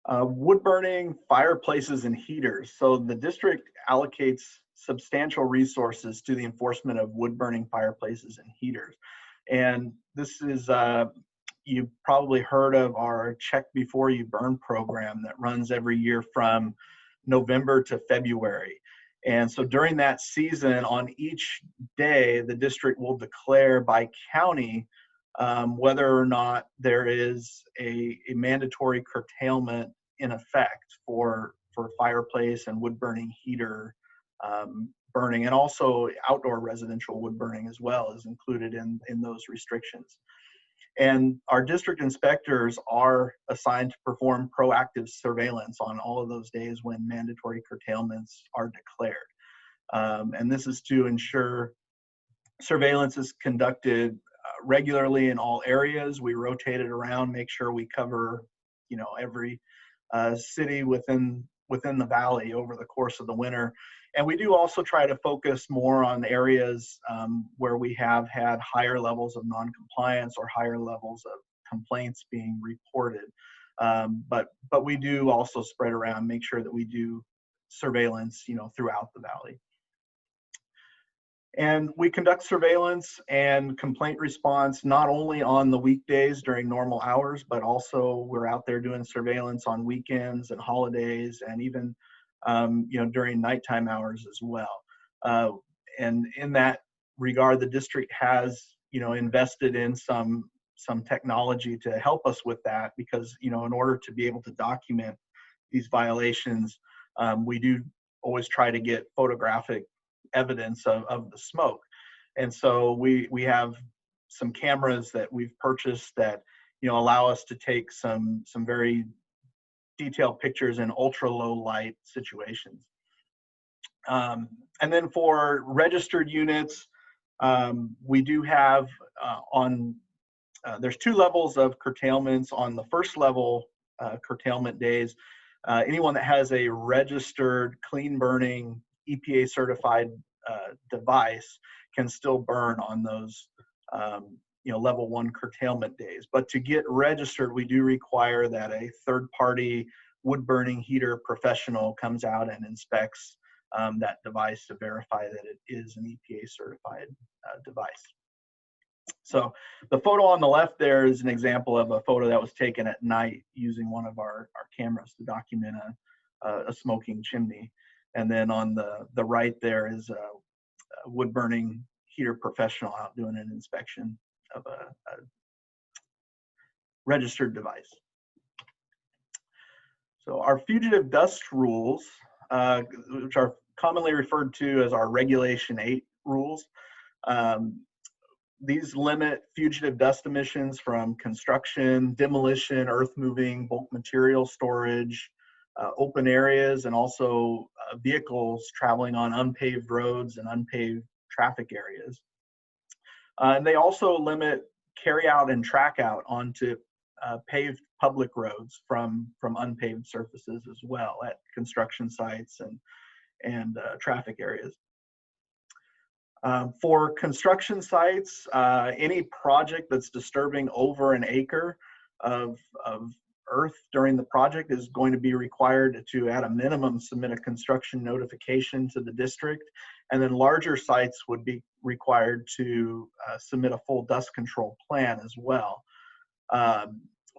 Speaker 8: Wood burning, fireplaces, and heaters. So the district allocates substantial resources to the enforcement of wood burning, fireplaces, and heaters. And this is, you've probably heard of our Check Before You Burn program that runs every year from November to February. And so during that season, on each day, the district will declare by county whether or not there is a mandatory curtailment in effect for fireplace and wood burning, heater burning, and also outdoor residential wood burning as well is included in those restrictions. And our district inspectors are assigned to perform proactive surveillance on all of those days when mandatory curtailments are declared. And this is to ensure surveillance is conducted regularly in all areas. We rotate it around, make sure we cover, every city within the valley over the course of the winter. And we do also try to focus more on areas where we have had higher levels of non-compliance or higher levels of complaints being reported. But we do also spread around, make sure that we do surveillance, throughout the valley. And we conduct surveillance and complaint response not only on the weekdays during normal hours, but also we're out there doing surveillance on weekends and holidays, and even during nighttime hours as well. And in that regard, the district has invested in some technology to help us with that, because in order to be able to document these violations, we do always try to get photographic evidence of the smoke. And so we have some cameras that we've purchased that allow us to take some very detailed pictures in ultra low light situations. And then for registered units, we do have there's two levels of curtailments. On the first level curtailment days, anyone that has a registered clean burning EPA certified device can still burn on those level 1 curtailment days. But to get registered, we do require that a third-party wood burning heater professional comes out and inspects that device to verify that it is an EPA certified device. So the photo on the left there is an example of a photo that was taken at night using one of our cameras to document a smoking chimney. And then on the right there is a wood burning heater professional out doing an inspection of a registered device. So our fugitive dust rules, which are commonly referred to as our Regulation 8 rules, these limit fugitive dust emissions from construction, demolition, earth moving, bulk material storage, open areas, and also vehicles traveling on unpaved roads and unpaved traffic areas. And they also limit carry out and track out onto paved public roads from unpaved surfaces as well at construction sites and traffic areas. For construction sites, any project that's disturbing over an acre of earth during the project is going to be required to, at a minimum, submit a construction notification to the district. And then larger sites would be required to submit a full dust control plan as well.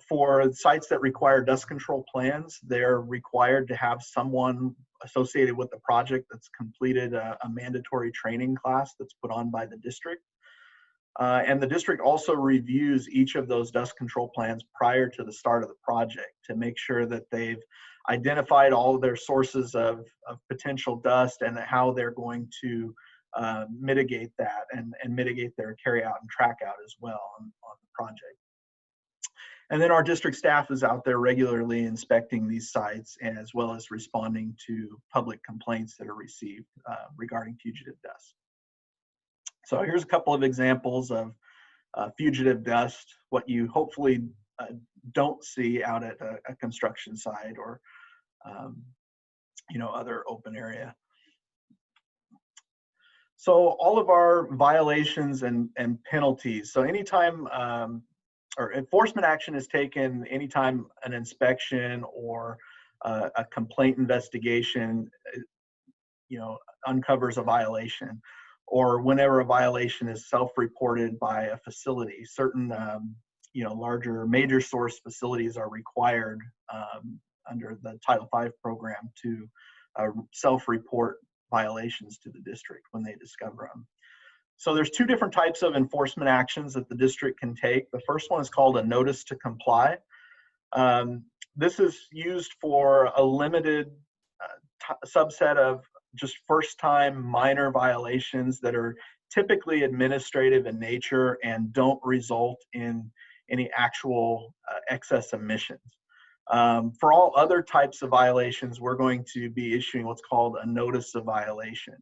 Speaker 8: For sites that require dust control plans, they're required to have someone associated with the project that's completed a mandatory training class that's put on by the district. And the district also reviews each of those dust control plans prior to the start of the project to make sure that they've identified all of their sources of potential dust and how they're going to mitigate that and mitigate their carry out and track out as well on the project. And then our district staff is out there regularly inspecting these sites, and as well as responding to public complaints that are received regarding fugitive dust. So here's a couple of examples of fugitive dust, what you hopefully don't see out at a construction site or other open area. So all of our violations and penalties. So anytime or enforcement action is taken anytime an inspection or a complaint investigation, uncovers a violation, or whenever a violation is self-reported by a facility. Certain, larger major source facilities are required under the Title V program to self-report violations to the district when they discover them. So there's two different types of enforcement actions that the district can take. The first one is called a notice to comply. This is used for a limited subset of just first-time minor violations that are typically administrative in nature and don't result in any actual excess emissions. For all other types of violations, we're going to be issuing what's called a notice of violation.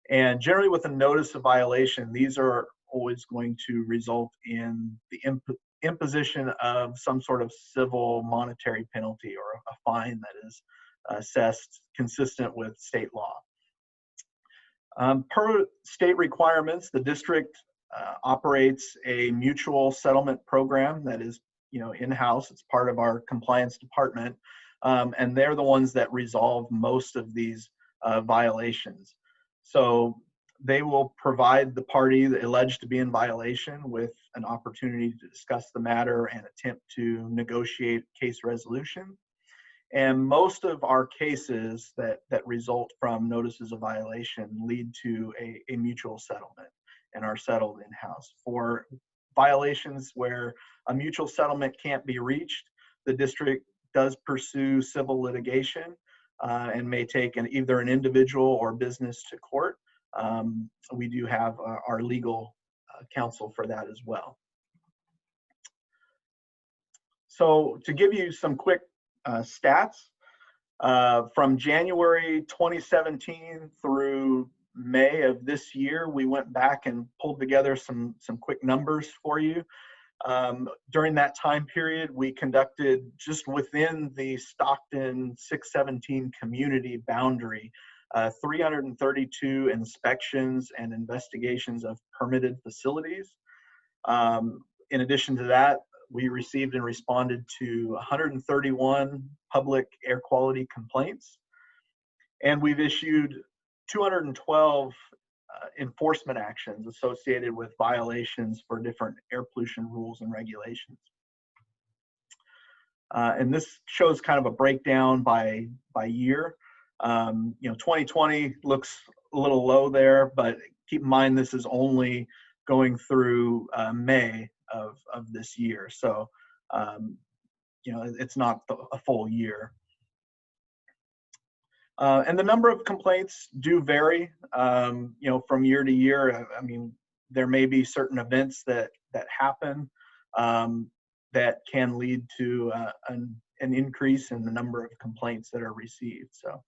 Speaker 8: And generally with a notice of violation, these are always going to result in the imposition of some sort of civil monetary penalty or a fine that is assessed consistent with state law. Per state requirements, the district operates a mutual settlement program that is in-house. It's part of our compliance department, and they're the ones that resolve most of these violations. So they will provide the party that alleged to be in violation with an opportunity to discuss the matter and attempt to negotiate case resolution. And most of our cases that result from notices of violation lead to a mutual settlement and are settled in-house. For violations where a mutual settlement can't be reached, the district does pursue civil litigation and may take either an individual or business to court. We do have our legal counsel for that as well. So to give you some quick stats, from January 2017 through May of this year, we went back and pulled together some quick numbers for you. During that time period, we conducted, just within the Stockton 617 community boundary, 332 inspections and investigations of permitted facilities. In addition to that, we received and responded to 131 public air quality complaints, and we've issued 212 enforcement actions associated with violations for different air pollution rules and regulations. And this shows kind of a breakdown by year. 2020 looks a little low there, but keep in mind this is only going through May of this year. So, it's not a full year. And the number of complaints do vary, from year to year. I mean, there may be certain events that happen that can lead to an increase in the number of complaints that are received. So,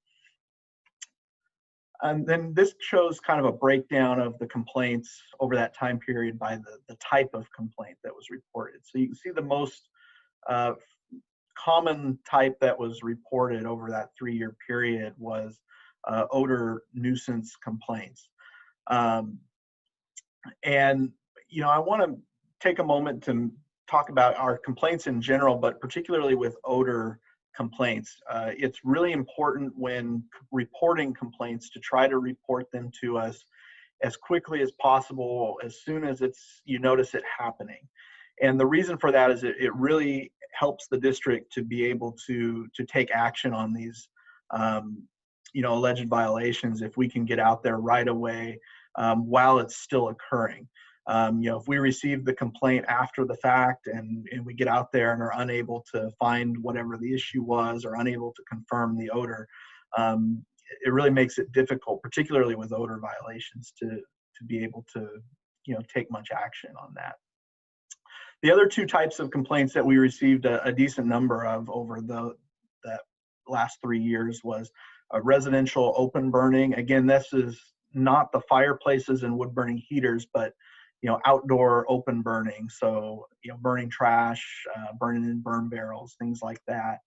Speaker 8: and then this shows kind of a breakdown of the complaints over that time period by the type of complaint that was reported. So you can see the most common type that was reported over that 3-year period was odor nuisance complaints. And, you know, I want to take a moment to talk about our complaints in general, but particularly with odor complaints. It's really important when reporting complaints to try to report them to us as quickly as possible, as soon as you notice it happening. And the reason for that is it really helps the district to be able to take action on these you know, alleged violations if we can get out there right away while it's still occurring. You know, if we receive the complaint after the fact and we get out there and are unable to find whatever the issue was or unable to confirm the odor, it really makes it difficult, particularly with odor violations, to be able to, you know, take much action on that. The other two types of complaints that we received a decent number of over the last 3 years was residential open burning. Again, this is not the fireplaces and wood burning heaters, but, you know, outdoor open burning. So, you know, burning trash, burning in burn barrels, things like that.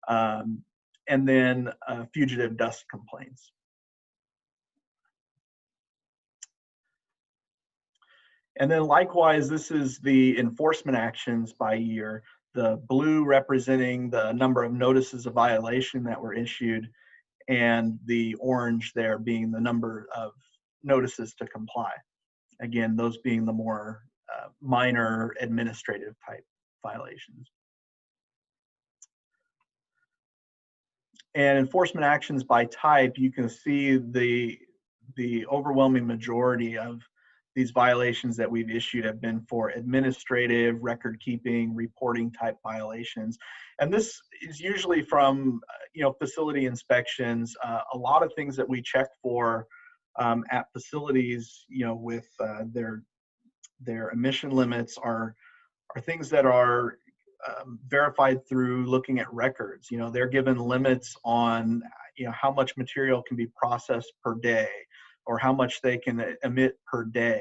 Speaker 8: And then fugitive dust complaints. And then likewise, this is the enforcement actions by year, the blue representing the number of notices of violation that were issued, and the orange there being the number of notices to comply. Again, those being the more minor administrative type violations. And enforcement actions by type, you can see the overwhelming majority of these violations that we've issued have been for administrative, record keeping, reporting type violations. And this is usually from, you know, facility inspections. A lot of things that we check for at facilities, you know, with their emission limits are things that are verified through looking at records. You know, they're given limits on, you know, how much material can be processed per day, or how much they can emit per day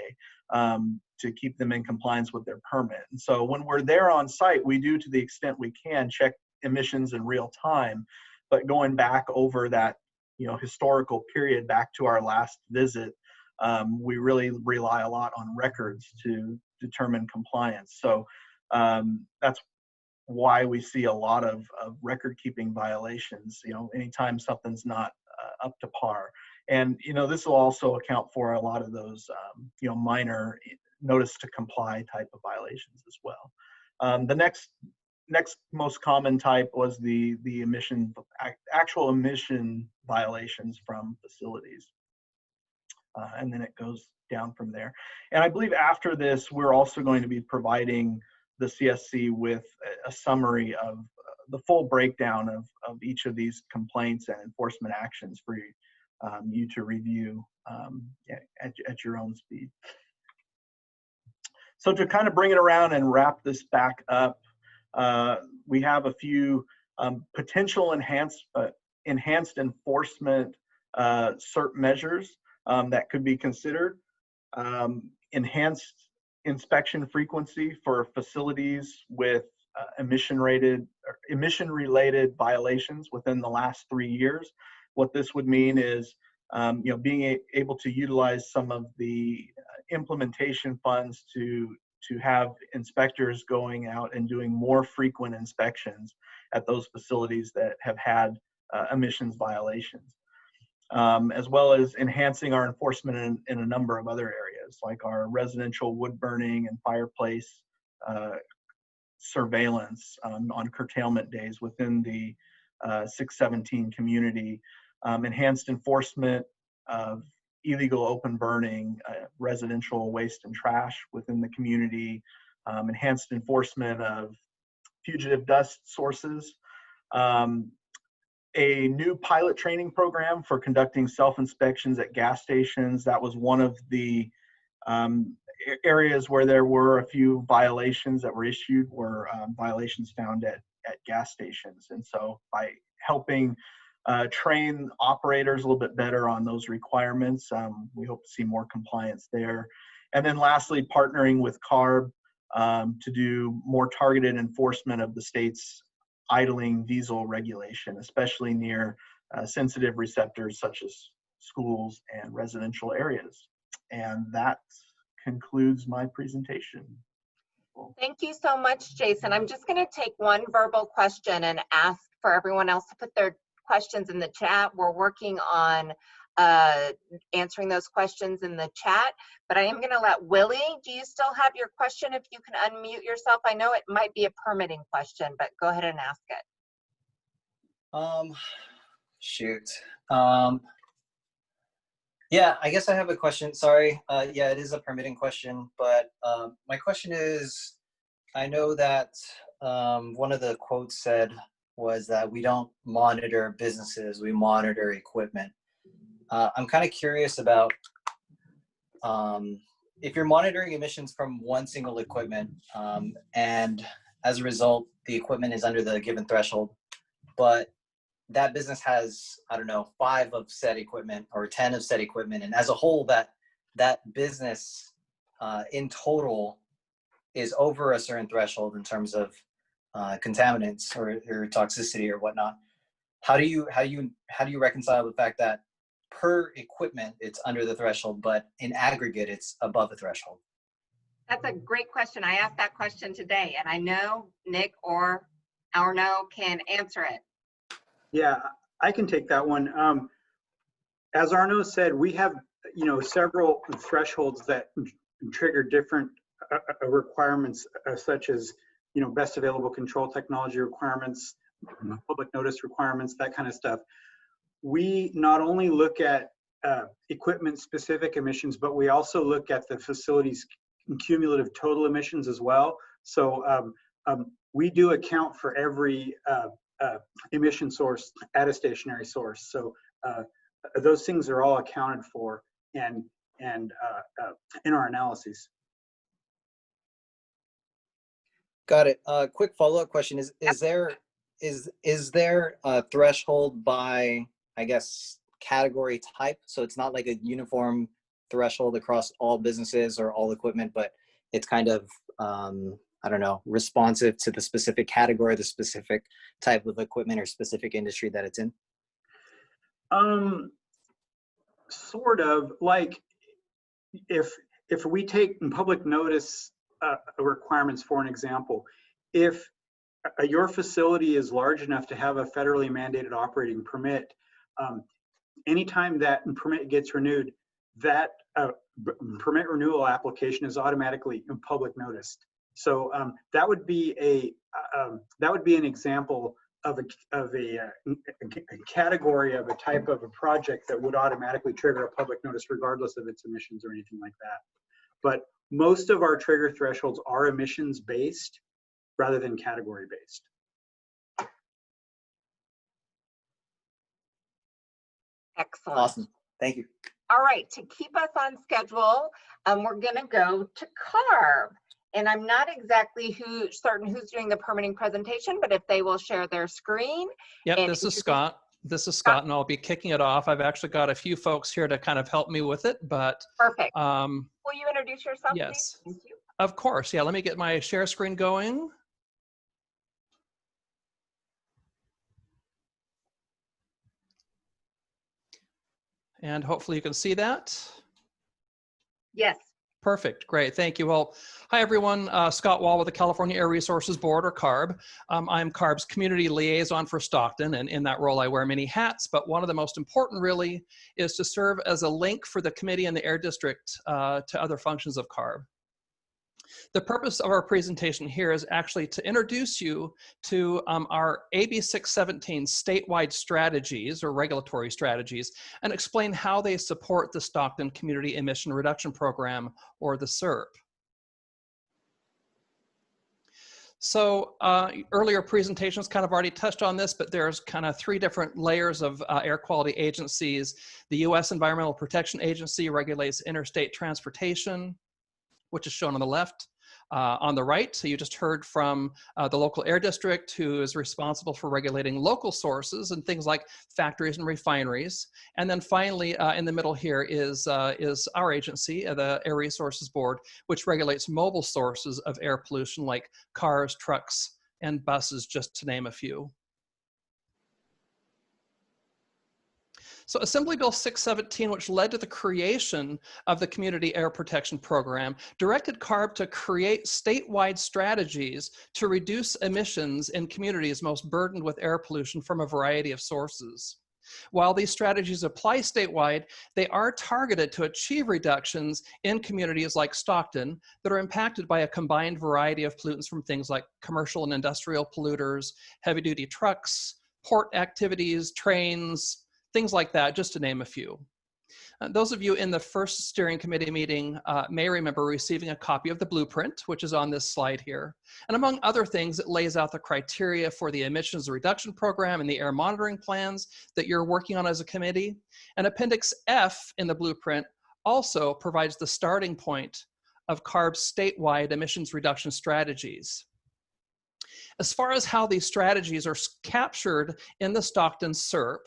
Speaker 8: to keep them in compliance with their permit. And so when we're there on site, we do, to the extent we can, check emissions in real time. But going back over that, you know, historical period back to our last visit, we really rely a lot on records to determine compliance. So that's why we see a lot of record keeping violations, you know, anytime something's not up to par. And, you know, this will also account for a lot of those, you know, minor notice to comply type of violations as well. The next most common type was the actual emission violations from facilities. And then it goes down from there. And I believe after this, we're also going to be providing the CSC with a summary of the full breakdown of each of these complaints and enforcement actions for you to review at your own speed. So to kind of bring it around and wrap this back up, we have a few potential enhanced enforcement CERP measures that could be considered. Enhanced inspection frequency for facilities with emission-related violations within the last 3 years. What this would mean is, you know, being able to utilize some of the implementation funds to have inspectors going out and doing more frequent inspections at those facilities that have had emissions violations, as well as enhancing our enforcement in a number of other areas, like our residential wood burning and fireplace surveillance on curtailment days within the 617 community, enhanced enforcement of illegal open burning, residential waste and trash within the community, enhanced enforcement of fugitive dust sources, a new pilot training program for conducting self-inspections at gas stations. That was one of the areas where there were a few violations that were issued, were violations found at gas stations. And so by helping train operators a little bit better on those requirements, we hope to see more compliance there. And then lastly, partnering with CARB to do more targeted enforcement of the state's idling diesel regulation, especially near sensitive receptors such as schools and residential areas. And that concludes my presentation.
Speaker 2: Thank you so much, Jason. I'm just going to take one verbal question and ask for everyone else to put their questions in the chat. We're working on answering those questions in the chat, but I am going to let Willie, do you still have your question? If you can unmute yourself. I know it might be a permitting question, but go ahead and ask it.
Speaker 9: Shoot. Yeah, I guess I have a question. Sorry. Yeah, it is a permitting question, but my question is, I know that one of the quotes said was that we don't monitor businesses, we monitor equipment. I'm kind of curious about if you're monitoring emissions from one single equipment and as a result, the equipment is under the given threshold, but that business has, I don't know, 5 of said equipment or 10 of said equipment. And as a whole, that business in total is over a certain threshold in terms of contaminants or toxicity or whatnot. How do you reconcile the fact that per equipment it's under the threshold, but in aggregate it's above the threshold?
Speaker 2: That's a great question. I asked that question today, and I know Nick or Arno can answer it.
Speaker 5: Yeah, I can take that one. As Arno said, we have, several thresholds that trigger different requirements, such as, best available control technology requirements, public notice requirements, that kind of stuff. We not only look at equipment-specific emissions, but we also look at the facility's cumulative total emissions as well. So we do account for every emission source at a stationary source. So those things are all accounted for and in our analyses.
Speaker 9: Got it. Quick follow-up question: is there a threshold by, I guess, category type? So it's not like a uniform threshold across all businesses or all equipment, but it's kind of I don't know, responsive to the specific category, the specific type of equipment or specific industry that it's in?
Speaker 5: Sort of. Like if we take public notice requirements for an example, if your facility is large enough to have a federally mandated operating permit, anytime that permit gets renewed, that permit renewal application is automatically public noticed. So that would be an example of a category of a type of a project that would automatically trigger a public notice regardless of its emissions or anything like that. But most of our trigger thresholds are emissions based rather than category based.
Speaker 2: Excellent.
Speaker 9: Awesome. Thank you.
Speaker 2: All right, to keep us on schedule, we're going to go to CARB. And I'm not exactly certain who's doing the permitting presentation, but if they will share their screen.
Speaker 10: Yep, this is Scott. This is Scott, and I'll be kicking it off. I've actually got a few folks here to kind of help me with it, but
Speaker 2: perfect. Will you introduce yourself,
Speaker 10: yes,
Speaker 2: please? Thank you.
Speaker 10: Of course. Yeah, let me get my share screen going. And hopefully you can see that.
Speaker 2: Yes.
Speaker 10: Perfect. Great. Thank you. Well, hi, everyone. Scott Wall with the California Air Resources Board, or CARB. I'm CARB's community liaison for Stockton, and in that role, I wear many hats, but one of the most important really is to serve as a link for the committee and the Air District to other functions of CARB. The purpose of our presentation here is actually to introduce you to our AB 617 statewide strategies or regulatory strategies and explain how they support the Stockton Community Emission Reduction Program, or the CERP. So earlier presentations kind of already touched on this, but there's kind of 3 different layers of air quality agencies. The U.S. Environmental Protection Agency regulates interstate transportation, which is shown on the left. On the right, so you just heard from the local air district, who is responsible for regulating local sources and things like factories and refineries. And then finally, in the middle here is our agency, the Air Resources Board, which regulates mobile sources of air pollution like cars, trucks, and buses, just to name a few. So Assembly Bill 617, which led to the creation of the Community Air Protection Program, directed CARB to create statewide strategies to reduce emissions in communities most burdened with air pollution from a variety of sources. While these strategies apply statewide, they are targeted to achieve reductions in communities like Stockton that are impacted by a combined variety of pollutants from things like commercial and industrial polluters, heavy-duty trucks, port activities, trains, things like that, just to name a few. Those of you in the first steering committee meeting may remember receiving a copy of the blueprint, which is on this slide here. And among other things, it lays out the criteria for the emissions reduction program and the air monitoring plans that you're working on as a committee. And Appendix F in the blueprint also provides the starting point of CARB's statewide emissions reduction strategies. As far as how these strategies are captured in the Stockton CERP,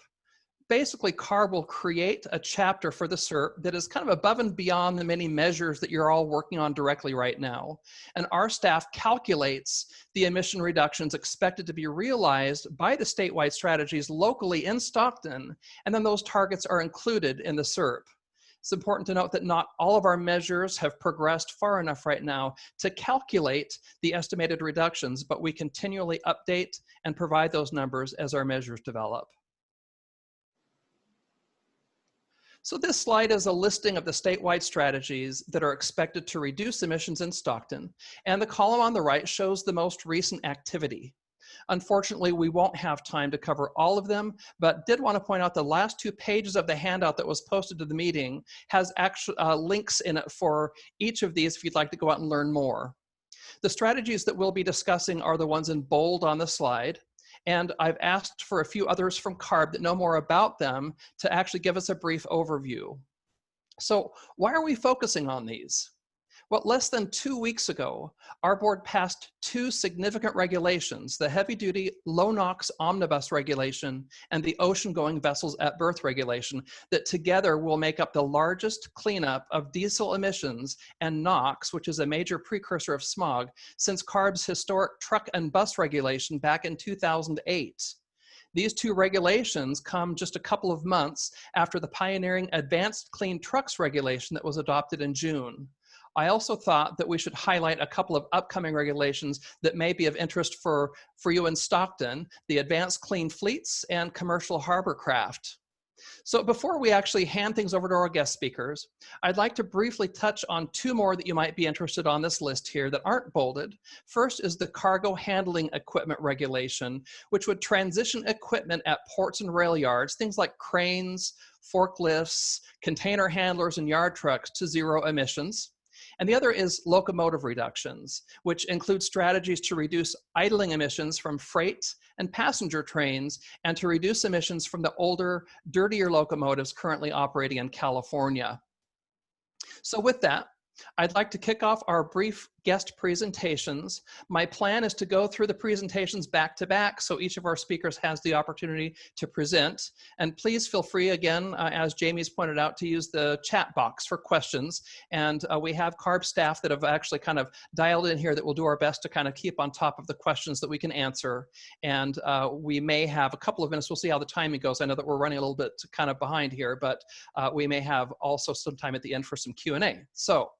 Speaker 10: basically, CARB will create a chapter for the CERP that is kind of above and beyond the many measures that you're all working on directly right now. And our staff calculates the emission reductions expected to be realized by the statewide strategies locally in Stockton, and then those targets are included in the CERP. It's important to note that not all of our measures have progressed far enough right now to calculate the estimated reductions, but we continually update and provide those numbers as our measures develop. So this slide is a listing of the statewide strategies that are expected to reduce emissions in Stockton, and the column on the right shows the most recent activity. Unfortunately, we won't have time to cover all of them, but did want to point out the last 2 pages of the handout that was posted to the meeting has actual links in it for each of these if you'd like to go out and learn more. The strategies that we'll be discussing are the ones in bold on the slide. And I've asked for a few others from CARB that know more about them to actually give us a brief overview. So why are we focusing on these? Well, less than 2 weeks ago, our board passed 2 significant regulations, the heavy-duty low NOx omnibus regulation and the ocean-going vessels at berth regulation, that together will make up the largest cleanup of diesel emissions and NOx, which is a major precursor of smog, since CARB's historic truck and bus regulation back in 2008. These 2 regulations come just a couple of months after the pioneering Advanced Clean Trucks regulation that was adopted in June. I also thought that we should highlight a couple of upcoming regulations that may be of interest for you in Stockton, the Advanced Clean Fleets and Commercial Harbor Craft. So before we actually hand things over to our guest speakers, I'd like to briefly touch on 2 more that you might be interested on this list here that aren't bolded. First is the cargo handling equipment regulation, which would transition equipment at ports and rail yards, things like cranes, forklifts, container handlers, and yard trucks to 0 emissions. And the other is locomotive reductions, which include strategies to reduce idling emissions from freight and passenger trains and to reduce emissions from the older, dirtier locomotives currently operating in California. So with that, I'd like to kick off our brief guest presentations. My plan is to go through the presentations back to back, so each of our speakers has the opportunity to present. And please feel free again, as Jamie's pointed out, to use the chat box for questions. And we have CARB staff that have actually kind of dialed in here that will do our best to kind of keep on top of the questions that we can answer. And we may have a couple of minutes, we'll see how the timing goes. I know that we're running a little bit kind of behind here, but we may have also some time at the end for some Q&A. So,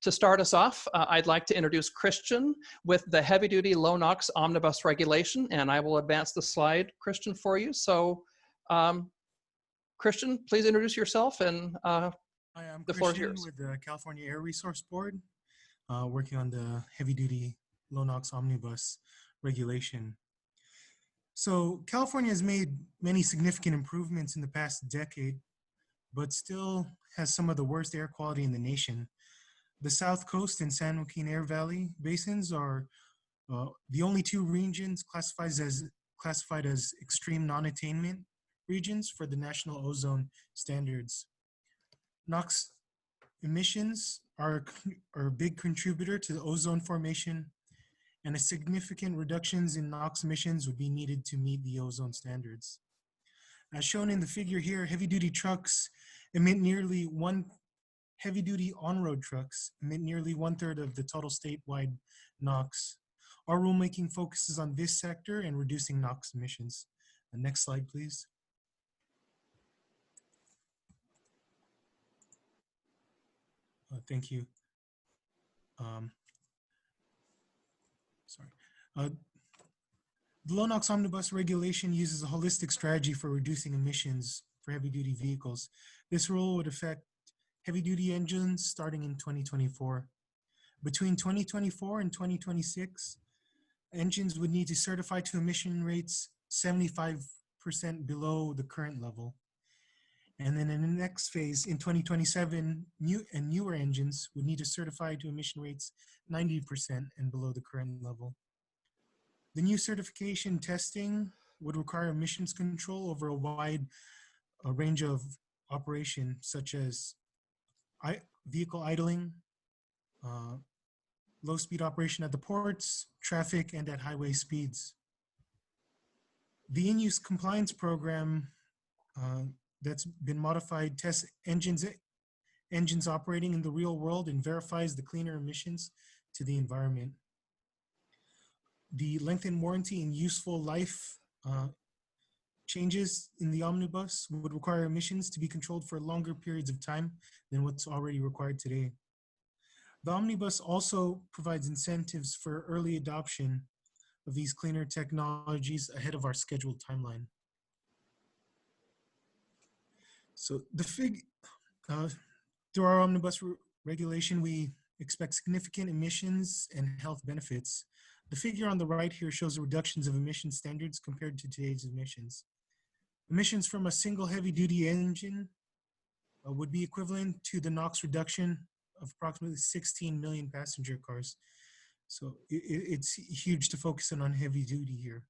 Speaker 10: to start us off, I'd like to introduce Christian with the heavy-duty low NOx omnibus regulation, and I will advance the slide, Christian, for you. So, Christian, please introduce yourself, and
Speaker 11: Hi, I'm
Speaker 10: the floor is
Speaker 11: Christian
Speaker 10: yours.
Speaker 11: with the California Air Resource Board, working on the heavy-duty low NOx omnibus regulation. So, California has made many significant improvements in the past decade, but still has some of the worst air quality in the nation. The South Coast and San Joaquin Air Valley basins are the only 2 regions classified as extreme non-attainment regions for the national ozone standards. NOx emissions are a big contributor to the ozone formation, and a significant reductions in NOx emissions would be needed to meet the ozone standards. As shown in the figure here, heavy-duty trucks emit nearly heavy-duty on-road trucks emit nearly 1/3 of the total statewide NOx. Our rulemaking focuses on this sector and reducing NOx emissions. The next slide, please. Thank you. Sorry. The Low NOx Omnibus regulation uses a holistic strategy for reducing emissions for heavy-duty vehicles. This rule would affect heavy-duty engines starting in 2024. Between 2024 and 2026, engines would need to certify to emission rates 75% below the current level. And then in the next phase, in 2027, newer engines would need to certify to emission rates 90% and below the current level. The new certification testing would require emissions control over a wide range of operation, such as vehicle idling, low speed operation at the ports, traffic, and at highway speeds. The in-use compliance program that's been modified tests engines operating in the real world and verifies the cleaner emissions to the environment. The lengthened warranty and useful life changes in the omnibus would require emissions to be controlled for longer periods of time than what's already required today. The omnibus also provides incentives for early adoption of these cleaner technologies ahead of our scheduled timeline. So through our omnibus regulation, we expect significant emissions and health benefits. The figure on the right here shows the reductions of emission standards compared to today's emissions. Emissions from a single heavy-duty engine would be equivalent to the NOx reduction of approximately 16 million passenger cars. So it's huge to focus on heavy-duty here.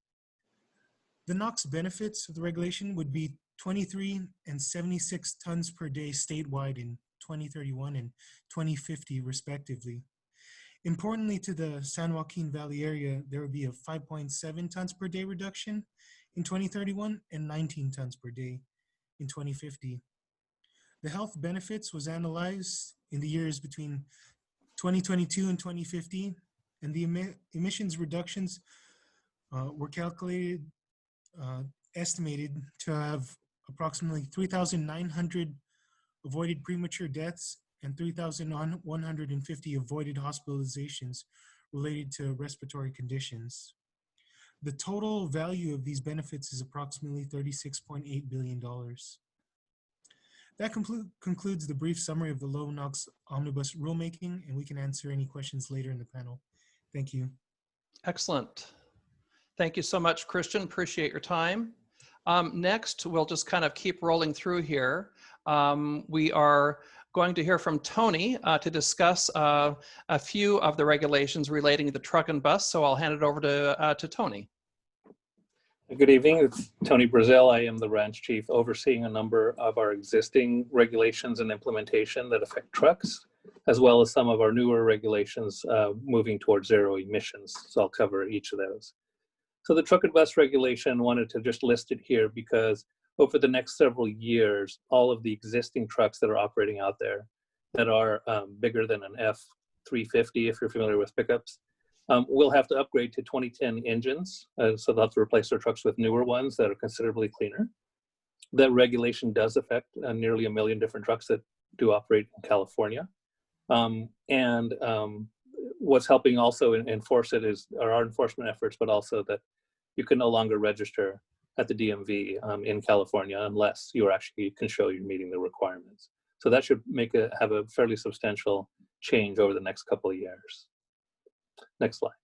Speaker 11: The NOx benefits of the regulation would be 23 and 76 tons per day statewide in 2031 and 2050 respectively. Importantly, to the San Joaquin Valley area, there would be a 5.7 tons per day reduction in 2031 and 19 tons per day in 2050. The health benefits was analyzed in the years between 2022 and 2050, and the emissions reductions were calculated, estimated to have approximately 3,900 avoided premature deaths and 3,150 avoided hospitalizations related to respiratory conditions. The total value of these benefits is approximately $36.8 billion. That concludes the brief summary of the Low NOx Omnibus rulemaking, and we can answer any questions later in the panel. Thank you.
Speaker 10: Excellent. Thank you so much, Christian. Appreciate your time. Next, we'll just kind of keep rolling through here. We are going to hear from Tony to discuss a few of the regulations relating to the truck and bus. So I'll hand it over to Tony.
Speaker 12: Good evening, it's Tony Brazil. I am the branch chief overseeing a number of our existing regulations and implementation that affect trucks, as well as some of our newer regulations moving towards zero emissions. So I'll cover each of those. So the truck and bus regulation, wanted to just list it here because over the next several years, all of the existing trucks that are operating out there that are bigger than an F-350, if you're familiar with pickups, will have to upgrade to 2010 engines. So they'll have to replace their trucks with newer ones that are considerably cleaner. That regulation does affect nearly 1 million different trucks that do operate in California. What's helping also enforce it are our enforcement efforts, but also that you can no longer register at the DMV in California unless you can show you're meeting the requirements. So that should have a fairly substantial change over the next couple of years. Next slide.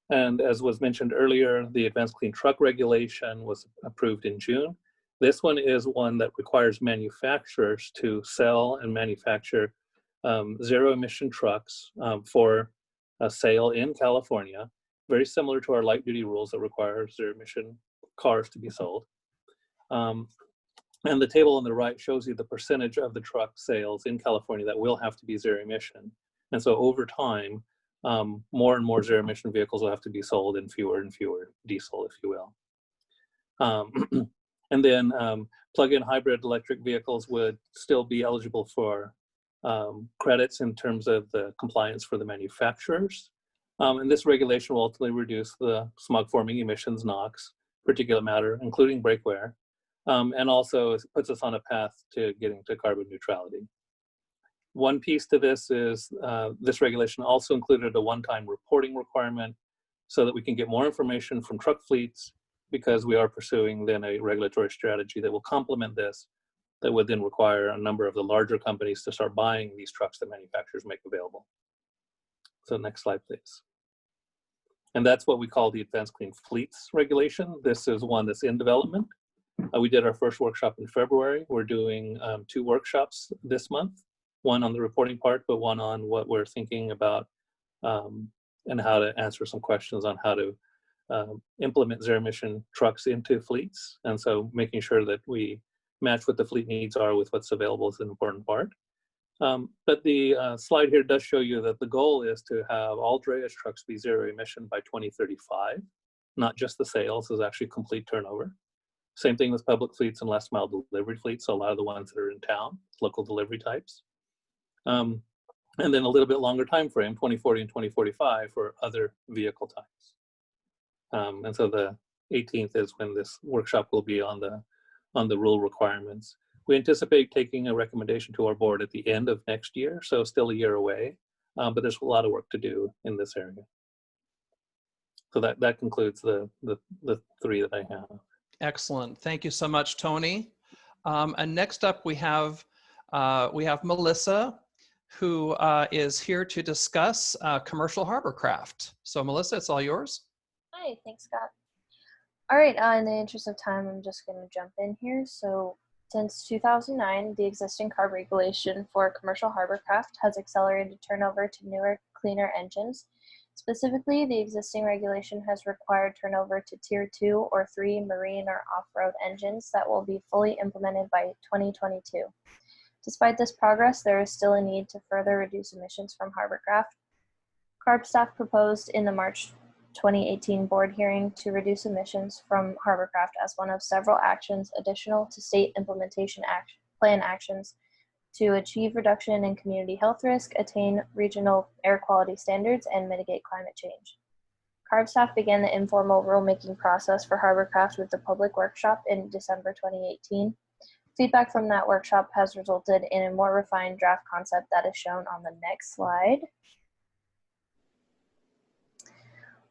Speaker 12: And as was mentioned earlier, the Advanced Clean Truck Regulation was approved in June. This one is one that requires manufacturers to sell and manufacture zero emission trucks for a sale in California, very similar to our light duty rules that require zero emission cars to be sold. And the table on the right shows you the percentage of the truck sales in California that will have to be zero emission. And so over time, more and more zero emission vehicles will have to be sold and fewer diesel, if you will. And then plug-in hybrid electric vehicles would still be eligible for credits in terms of the compliance for the manufacturers. And this regulation will ultimately reduce the smog-forming emissions, NOx, particulate matter, including brake wear, and also puts us on a path to getting to carbon neutrality. One piece to this is this regulation also included a one-time reporting requirement so that we can get more information from truck fleets, because we are pursuing then a regulatory strategy that will complement this, that would then require a number of the larger companies to start buying these trucks that manufacturers make available. So next slide, please. And that's what we call the Advanced Clean Fleets regulation. This is one that's in development. We did our first workshop in February. We're doing 2 workshops this month, one on the reporting part, but one on what we're thinking about and how to answer some questions on how to implement zero emission trucks into fleets. And so making sure that we match what the fleet needs are with what's available is an important part. But the slide here does show you that the goal is to have all drayage trucks be zero emission by 2035, not just the sales, is actually complete turnover. Same thing with public fleets and last mile delivery fleets, so a lot of the ones that are in town, local delivery types. And then a little bit longer time frame, 2040 and 2045 for other vehicle types. And so the 18th is when this workshop will be on the rule requirements. We anticipate taking a recommendation to our board at the end of next year, so still a year away, but there's a lot of work to do in this area. So that concludes the 3 that I have.
Speaker 10: Excellent. Thank you so much, Tony. And next up we have Melissa, who is here to discuss commercial hovercraft. So Melissa, it's all yours.
Speaker 13: Hi, thanks, Scott. All right, in the interest of time, I'm just going to jump in here. So since 2009, the existing CARB regulation for commercial hovercraft has accelerated turnover to newer, cleaner engines. Specifically, the existing regulation has required turnover to Tier 2 or 3 marine or off-road engines that will be fully implemented by 2022. Despite this progress, there is still a need to further reduce emissions from hovercraft. CARB staff proposed in the March 2018 board hearing to reduce emissions from hovercraft as one of several actions additional to state implementation plan actions to achieve reduction in community health risk, attain regional air quality standards, and mitigate climate change. CARB staff began the informal rulemaking process for hovercraft with the public workshop in December 2018. Feedback from that workshop has resulted in a more refined draft concept that is shown on the next slide.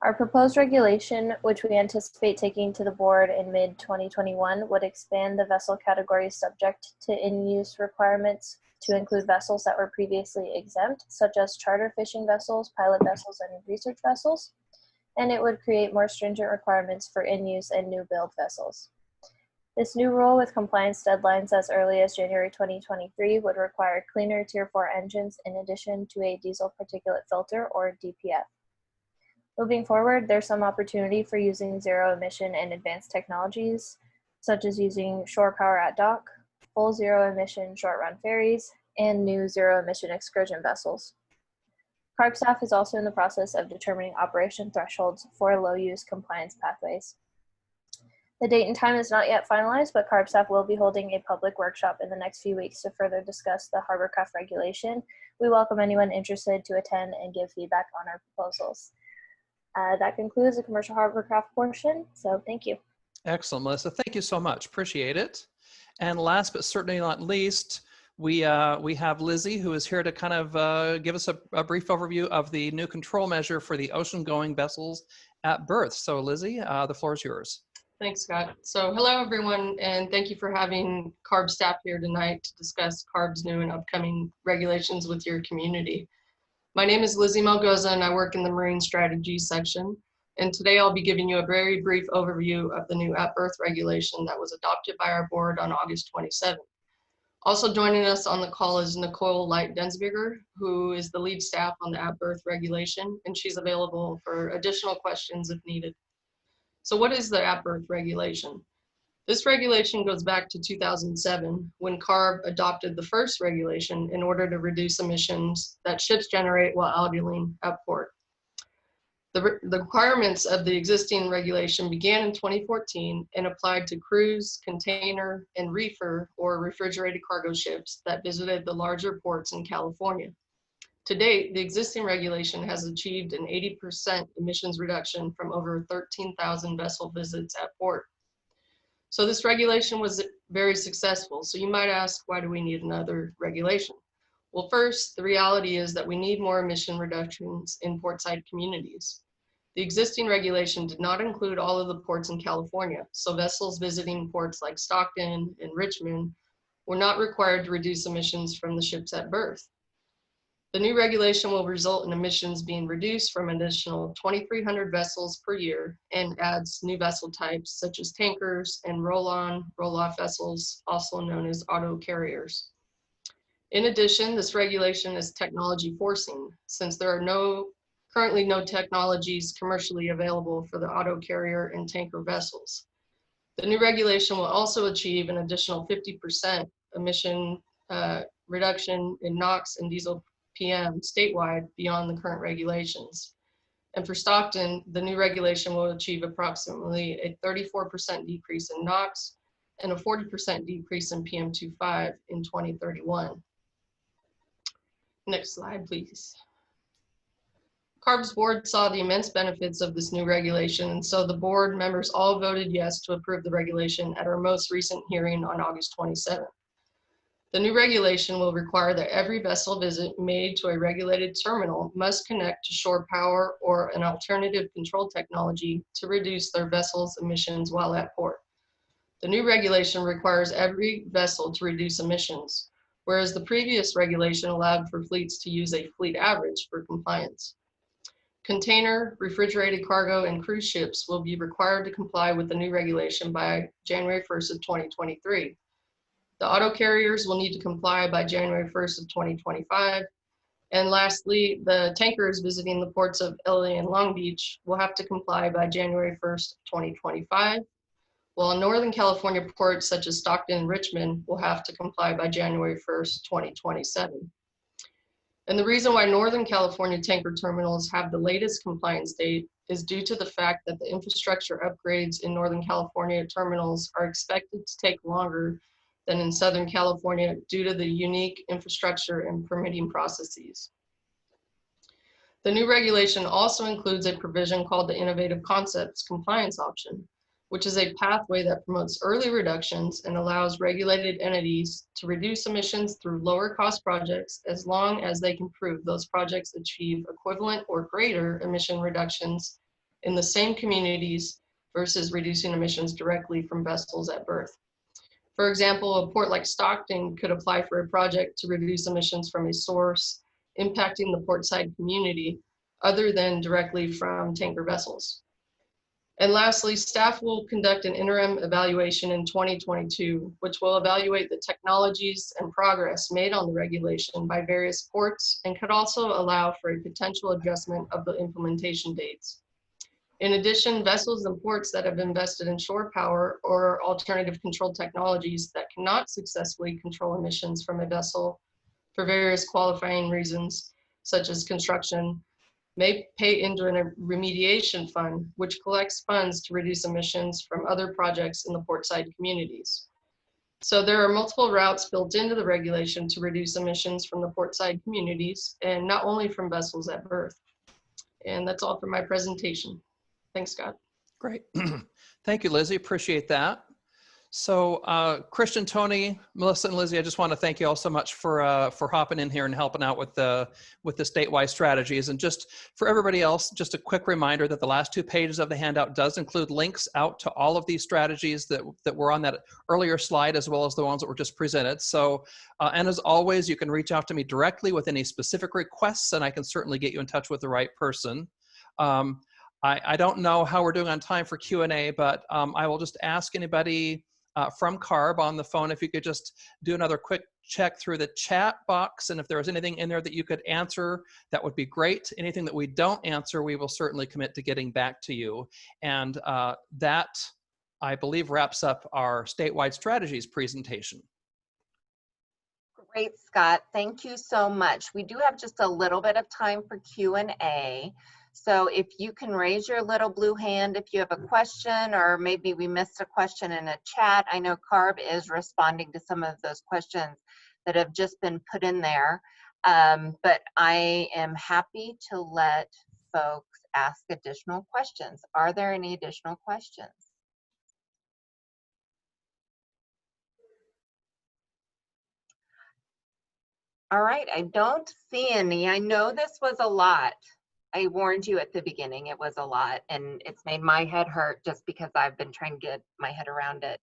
Speaker 13: Our proposed regulation, which we anticipate taking to the board in mid-2021, would expand the vessel categories subject to in-use requirements to include vessels that were previously exempt, such as charter fishing vessels, pilot vessels, and research vessels. And it would create more stringent requirements for in-use and new build vessels. This new rule with compliance deadlines as early as January 2023 would require cleaner Tier 4 engines in addition to a diesel particulate filter or DPF. Moving forward, there's some opportunity for using zero emission and advanced technologies, such as using shore power at dock, full zero emission short run ferries, and new zero emission excursion vessels. CARB staff is also in the process of determining operation thresholds for low use compliance pathways. The date and time is not yet finalized, but CARB staff will be holding a public workshop in the next few weeks to further discuss the hovercraft regulation. We welcome anyone interested to attend and give feedback on our proposals. That concludes the commercial hovercraft portion, so thank you.
Speaker 10: Excellent, Melissa. Thank you so much. Appreciate it. And last but certainly not least, we have Lizzie, who is here to kind of give us a brief overview of the new control measure for the ocean-going vessels at berth. So Lizzie, the floor is yours.
Speaker 14: Thanks, Scott. So hello, everyone, and thank you for having CARB staff here tonight to discuss CARB's new and upcoming regulations with your community. My name is Lizzie Malgoza, and I work in the Marine Strategy section. And today I'll be giving you a very brief overview of the new at-berth regulation that was adopted by our board on August 27th. Also joining us on the call is Nicole Light-Densberger, who is the lead staff on the at-berth regulation, and she's available for additional questions if needed. So what is the at-berth regulation? This regulation goes back to 2007 when CARB adopted the first regulation in order to reduce emissions that ships generate while idling at port. The requirements of the existing regulation began in 2014 and applied to cruise, container, and reefer or refrigerated cargo ships that visited the larger ports in California. To date, the existing regulation has achieved an 80% emissions reduction from over 13,000 vessel visits at port. So this regulation was very successful. So you might ask, why do we need another regulation? Well, first, the reality is that we need more emission reductions in portside communities. The existing regulation did not include all of the ports in California, so vessels visiting ports like Stockton and Richmond were not required to reduce emissions from the ships at berth. The new regulation will result in emissions being reduced from an additional 2,300 vessels per year and adds new vessel types such as tankers and roll-on, roll-off vessels, also known as auto carriers. In addition, this regulation is technology forcing, since there are currently no technologies commercially available for the auto carrier and tanker vessels. The new regulation will also achieve an additional 50% emission reduction in NOx and diesel PM statewide beyond the current regulations. And for Stockton, the new regulation will achieve approximately a 34% decrease in NOx and a 40% decrease in PM2.5 in 2031. Next slide, please. CARB's board saw the immense benefits of this new regulation, and so the board members all voted yes to approve the regulation at our most recent hearing on August 27th. The new regulation will require that every vessel visit made to a regulated terminal must connect to shore power or an alternative control technology to reduce their vessel's emissions while at port. The new regulation requires every vessel to reduce emissions, whereas the previous regulation allowed for fleets to use a fleet average for compliance. Container, refrigerated cargo, and cruise ships will be required to comply with the new regulation by January 1st of 2023. The auto carriers will need to comply by January 1st of 2025. And lastly, the tankers visiting the ports of LA and Long Beach will have to comply by January 1st, 2025, while Northern California ports such as Stockton and Richmond will have to comply by January 1st, 2027. And the reason why Northern California tanker terminals have the latest compliance date is due to the fact that the infrastructure upgrades in Northern California terminals are expected to take longer than in Southern California due to the unique infrastructure and permitting processes. The new regulation also includes a provision called the Innovative Concepts Compliance Option, which is a pathway that promotes early reductions and allows regulated entities to reduce emissions through lower cost projects as long as they can prove those projects achieve equivalent or greater emission reductions in the same communities versus reducing emissions directly from vessels at berth. For example, a port like Stockton could apply for a project to reduce emissions from a source impacting the portside community other than directly from tanker vessels. And lastly, staff will conduct an interim evaluation in 2022, which will evaluate the technologies and progress made on the regulation by various ports and could also allow for a potential adjustment of the implementation dates. In addition, vessels and ports that have invested in shore power or alternative control technologies that cannot successfully control emissions from a vessel for various qualifying reasons, such as construction, may pay into a remediation fund, which collects funds to reduce emissions from other projects in the portside communities. So there are multiple routes built into the regulation to reduce emissions from the portside communities and not only from vessels at berth. And that's all for my presentation. Thanks, Scott.
Speaker 10: Great. Thank you, Lizzie. Appreciate that. So Christian, Tony, Melissa, and Lizzie, I just want to thank you all so much for hopping in here and helping out with the statewide strategies. And just for everybody else, just a quick reminder that the last 2 pages of the handout does include links out to all of these strategies that were on that earlier slide, as well as the ones that were just presented. So, and as always, you can reach out to me directly with any specific requests, and I can certainly get you in touch with the right person. I don't know how we're doing on time for Q&A, but I will just ask anybody from CARB on the phone if you could just do another quick check through the chat box, and if there was anything in there that you could answer, that would be great. Anything that we don't answer, we will certainly commit to getting back to you. And that, I believe, wraps up our statewide strategies presentation.
Speaker 2: Great, Scott. Thank you so much. We do have just a little bit of time for Q&A. So if you can raise your little blue hand if you have a question, or maybe we missed a question in a chat. I know CARB is responding to some of those questions that have just been put in there. But I am happy to let folks ask additional questions. Are there any additional questions? All right, I don't see any. I know this was a lot. I warned you at the beginning, it was a lot, and it's made my head hurt just because I've been trying to get my head around it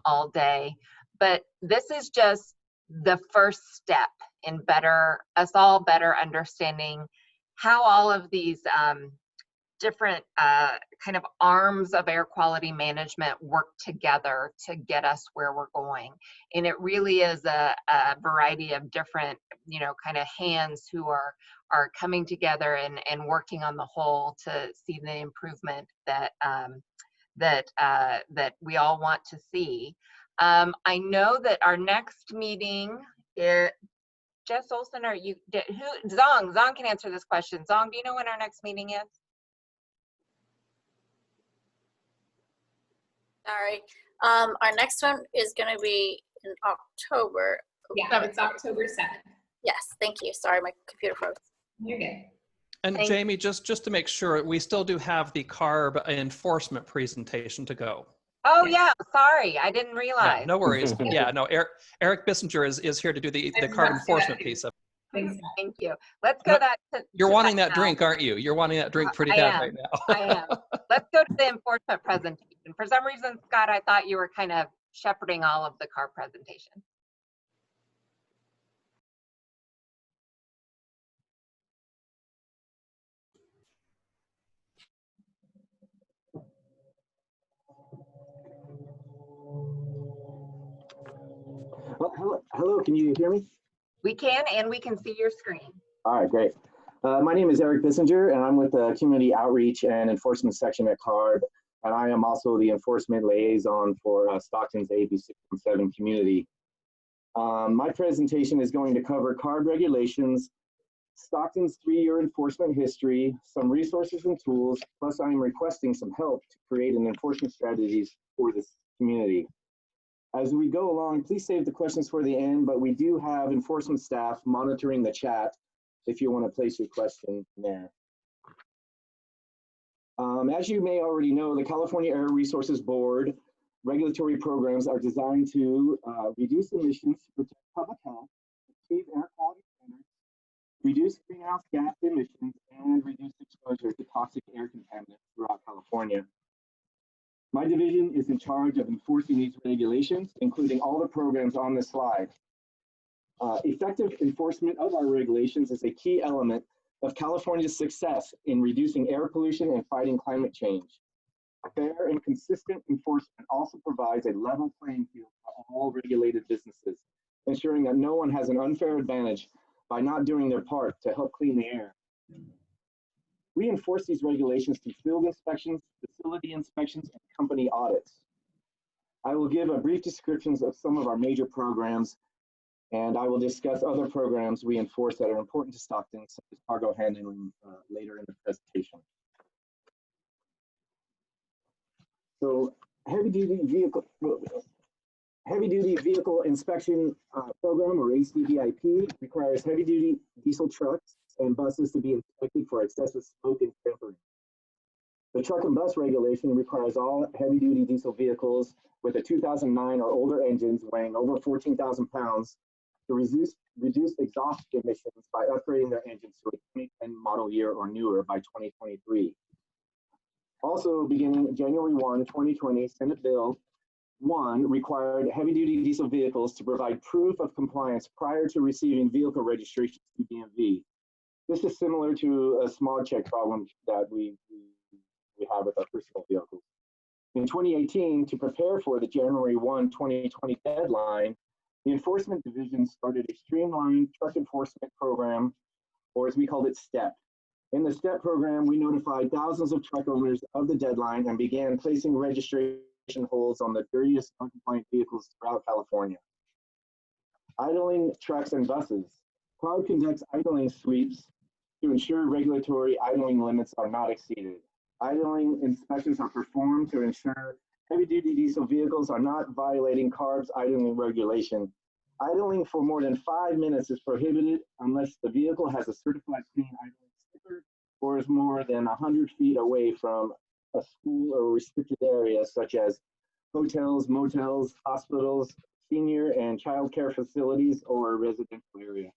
Speaker 2: all day. But this is just the first step in us all better understanding how all of these different kind of arms of air quality management work together to get us where we're going. And it really is a variety of different, kind of hands who are coming together and working on the whole to see the improvement that that we all want to see. I know that our next meeting is, Jess Olson, Zong can answer this question. Zong, do you know when our next meeting is?
Speaker 4: Sorry. Our next one is going to be in October.
Speaker 3: Yeah, it's October 7th.
Speaker 4: Yes, thank you. Sorry, my computer froze.
Speaker 3: You're good.
Speaker 10: And Jamie, just to make sure, we still do have the CARB enforcement presentation to go.
Speaker 2: Oh yeah, sorry, I didn't realize.
Speaker 10: Yeah, no worries. Yeah, no, Eric Bissinger is here to do the CARB enforcement piece of it.
Speaker 2: Thank you. Let's go
Speaker 10: You're wanting that drink, aren't you? You're wanting that drink pretty bad right now.
Speaker 2: I am. Let's go to the enforcement presentation. For some reason, Scott, I thought you were kind of shepherding all of the CARB presentation.
Speaker 15: Well, hello, can you hear me?
Speaker 2: We can, and we can see your screen.
Speaker 15: All right, great. My name is Eric Bissinger, and I'm with the Community Outreach and Enforcement Section at CARB, and I am also the enforcement liaison for Stockton's AB 617 community. My presentation is going to cover CARB regulations, Stockton's 3-year enforcement history, some resources and tools, plus I am requesting some help to create an enforcement strategies for this community. As we go along, please save the questions for the end, but we do have enforcement staff monitoring the chat if you want to place your question there. As you may already know, the California Air Resources Board regulatory programs are designed to reduce emissions to protect public health, achieve air quality standards, reduce greenhouse gas emissions, and reduce exposure to toxic air contaminants throughout California. My division is in charge of enforcing these regulations, including all the programs on this slide. Effective enforcement of our regulations is a key element of California's success in reducing air pollution and fighting climate change. Fair and consistent enforcement also provides a level playing field for all regulated businesses, ensuring that no one has an unfair advantage by not doing their part to help clean the air. We enforce these regulations through field inspections, facility inspections, and company audits. I will give a brief descriptions of some of our major programs, and I will discuss other programs we enforce that are important to Stockton, such as cargo handling, later in the presentation. So heavy-duty vehicle inspection program, or HDVIP, requires heavy-duty diesel trucks and buses to be inspected for excessive smoke and tampering. The truck and bus regulation requires all heavy-duty diesel vehicles with a 2009 or older engines weighing over 14,000 pounds to reduce exhaust emissions by upgrading their engines to a 2010 model year or newer by 2023. Also, beginning January 1, 2020, Senate Bill 1 required heavy-duty diesel vehicles to provide proof of compliance prior to receiving vehicle registration to DMV. This is similar to a smog check problem that we have with our personal vehicles. In 2018, to prepare for the January 1, 2020 deadline, the Enforcement Division started a streamlined truck enforcement program, or as we called it, STEP. In the STEP program, we notified thousands of truck owners of the deadline and began placing registration holds on the dirtiest non-compliant vehicles throughout California. Idling trucks and buses. CARB conducts idling sweeps to ensure regulatory idling limits are not exceeded. Idling inspections are performed to ensure heavy-duty diesel vehicles are not violating CARB's idling regulation. Idling for more than 5 minutes is prohibited unless the vehicle has a certified clean idling sticker or is more than 100 feet away from a school or restricted area such as hotels, motels, hospitals, senior and child care facilities or residential area.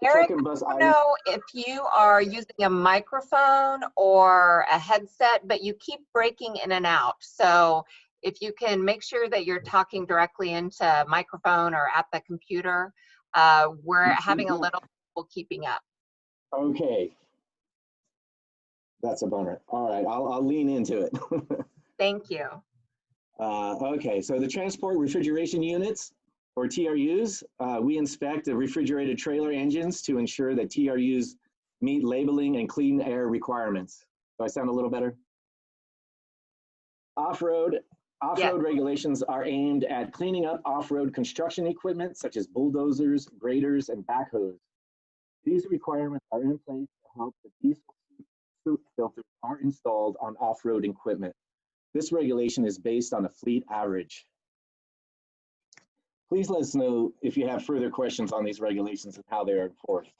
Speaker 2: Eric, I don't know if you are using a microphone or a headset, but you keep breaking in and out. So if you can make sure that you're talking directly into a microphone or at the computer, we're having a little trouble keeping up.
Speaker 15: Okay. That's a bummer. All right, I'll lean into it.
Speaker 2: Thank you.
Speaker 15: Okay, so the transport refrigeration units, or TRUs, we inspect the refrigerated trailer engines to ensure that TRUs meet labeling and clean air requirements. Do I sound a little better? Off-road regulations are aimed at cleaning up off-road construction equipment such as bulldozers, graders, and backhoes. These requirements are in place to help the diesel soot filters are installed on off-road equipment. This regulation is based on a fleet average. Please let us know if you have further questions on these regulations and how they are enforced.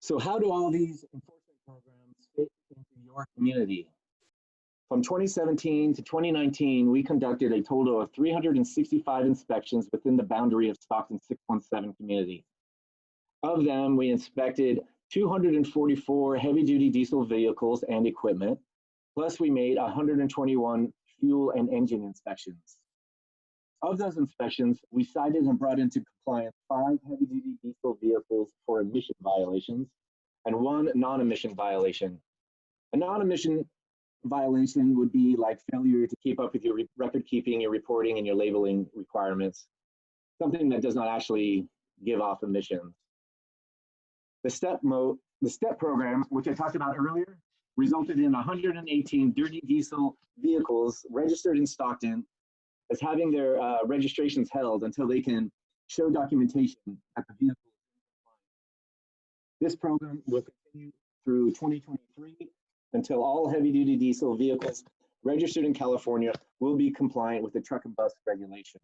Speaker 15: So how do all these enforcement programs fit into your community? From 2017 to 2019, we conducted a total of 365 inspections within the boundary of Stockton 617 community. Of them, we inspected 244 heavy-duty diesel vehicles and equipment, plus we made 121 fuel and engine inspections. Of those inspections, we cited and brought into compliance 5 heavy-duty diesel vehicles for emission violations and 1 non-emission violation. A non-emission violation would be like failure to keep up with your record keeping, your reporting, and your labeling requirements, something that does not actually give off emissions. The STEP program, which I talked about earlier, resulted in 118 dirty diesel vehicles registered in Stockton as having their registrations held until they can show documentation that the vehicle is in compliance. This program will continue through 2023 until all heavy-duty diesel vehicles registered in California will be compliant with the truck and bus regulation.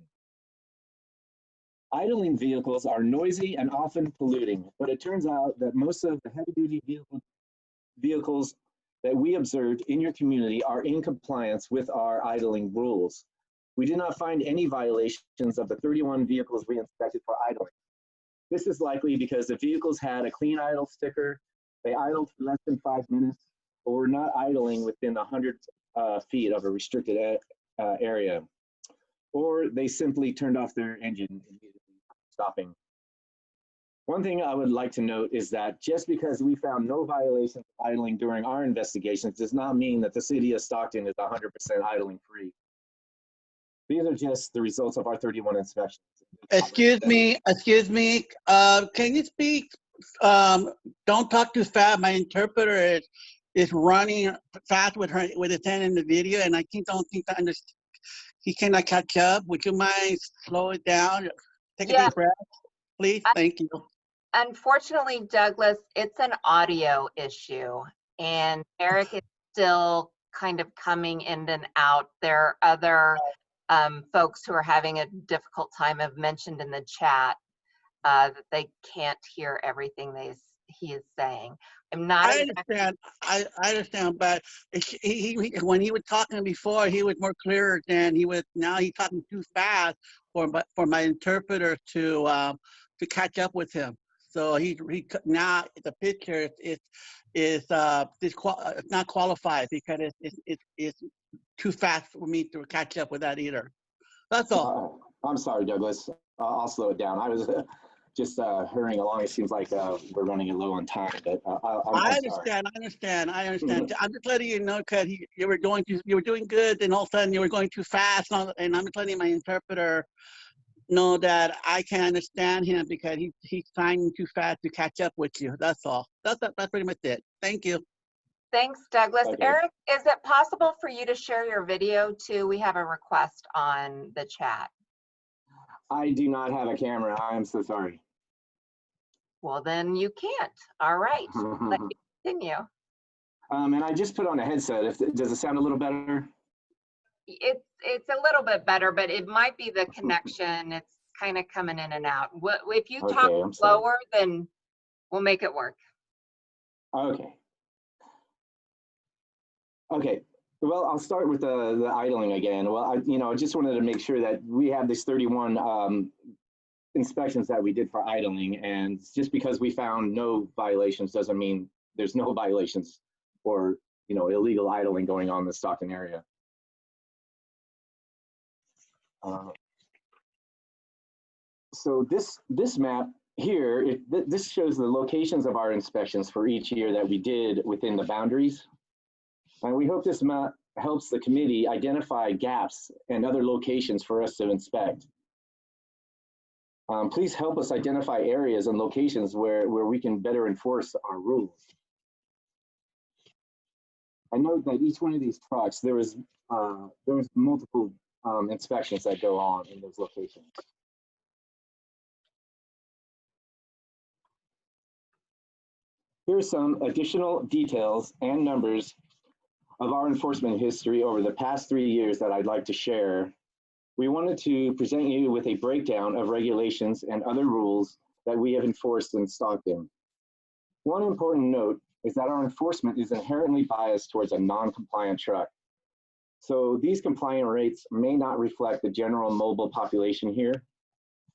Speaker 15: Idling vehicles are noisy and often polluting, but it turns out that most of the heavy-duty vehicles that we observed in your community are in compliance with our idling rules. We did not find any violations of the 31 vehicles we inspected for idling. This is likely because the vehicles had a clean idle sticker, they idled for less than 5 minutes, or were not idling within 100 feet of a restricted area, or they simply turned off their engine immediately, stopping. One thing I would like to note is that just because we found no violations of idling during our investigations does not mean that the city of Stockton is 100% idling free. These are just the results of our 31 inspections.
Speaker 16: Excuse me, can you speak? Don't talk too fast. My interpreter is running fast with his hand in the video, and I don't think I understand. He cannot catch up. Would you mind slow it down? Take a deep breath, please. Thank you.
Speaker 2: Unfortunately, Douglas, it's an audio issue, and Eric is still kind of coming in and out. There are other folks who are having a difficult time, have mentioned in the chat that they can't hear everything he is saying.
Speaker 16: I understand, but when he was talking before, he was more clearer than he was now. He's talking too fast for my interpreter to catch up with him. So he now the picture is not qualified because it's too fast for me to catch up with that either. That's all.
Speaker 15: I'm sorry, Douglas. I'll slow it down. I was just hurrying along. It seems like we're running low on time, but
Speaker 16: I understand. I'm just letting you know because you were doing good, and all of a sudden you were going too fast, and I'm just letting my interpreter know that I can understand him because he's trying too fast to catch up with you. That's all. That's pretty much it. Thank you.
Speaker 2: Thanks, Douglas.
Speaker 15: Okay.
Speaker 2: Eric, is it possible for you to share your video too? We have a request on the chat.
Speaker 15: I do not have a camera. I'm so sorry.
Speaker 2: Well, then you can't. All right. Let me continue.
Speaker 15: And I just put on a headset. Does it sound a little better?
Speaker 2: It's a little bit better, but it might be the connection. It's kind of coming in and out. If you talk slower, then we'll make it work.
Speaker 15: Okay. Well, I'll start with the idling again. Well, I just wanted to make sure that we have these 31 inspections that we did for idling, and just because we found no violations doesn't mean there's no violations or illegal idling going on in the Stockton area. So this map here, this shows the locations of our inspections for each year that we did within the boundaries. And we hope this map helps the committee identify gaps and other locations for us to inspect. Please help us identify areas and locations where we can better enforce our rules. I note that each one of these trucks, there was multiple inspections that go on in those locations. Here's some additional details and numbers of our enforcement history over the past 3 years that I'd like to share. We wanted to present you with a breakdown of regulations and other rules that we have enforced in Stockton. One important note is that our enforcement is inherently biased towards a non-compliant truck. So these compliant rates may not reflect the general mobile population here.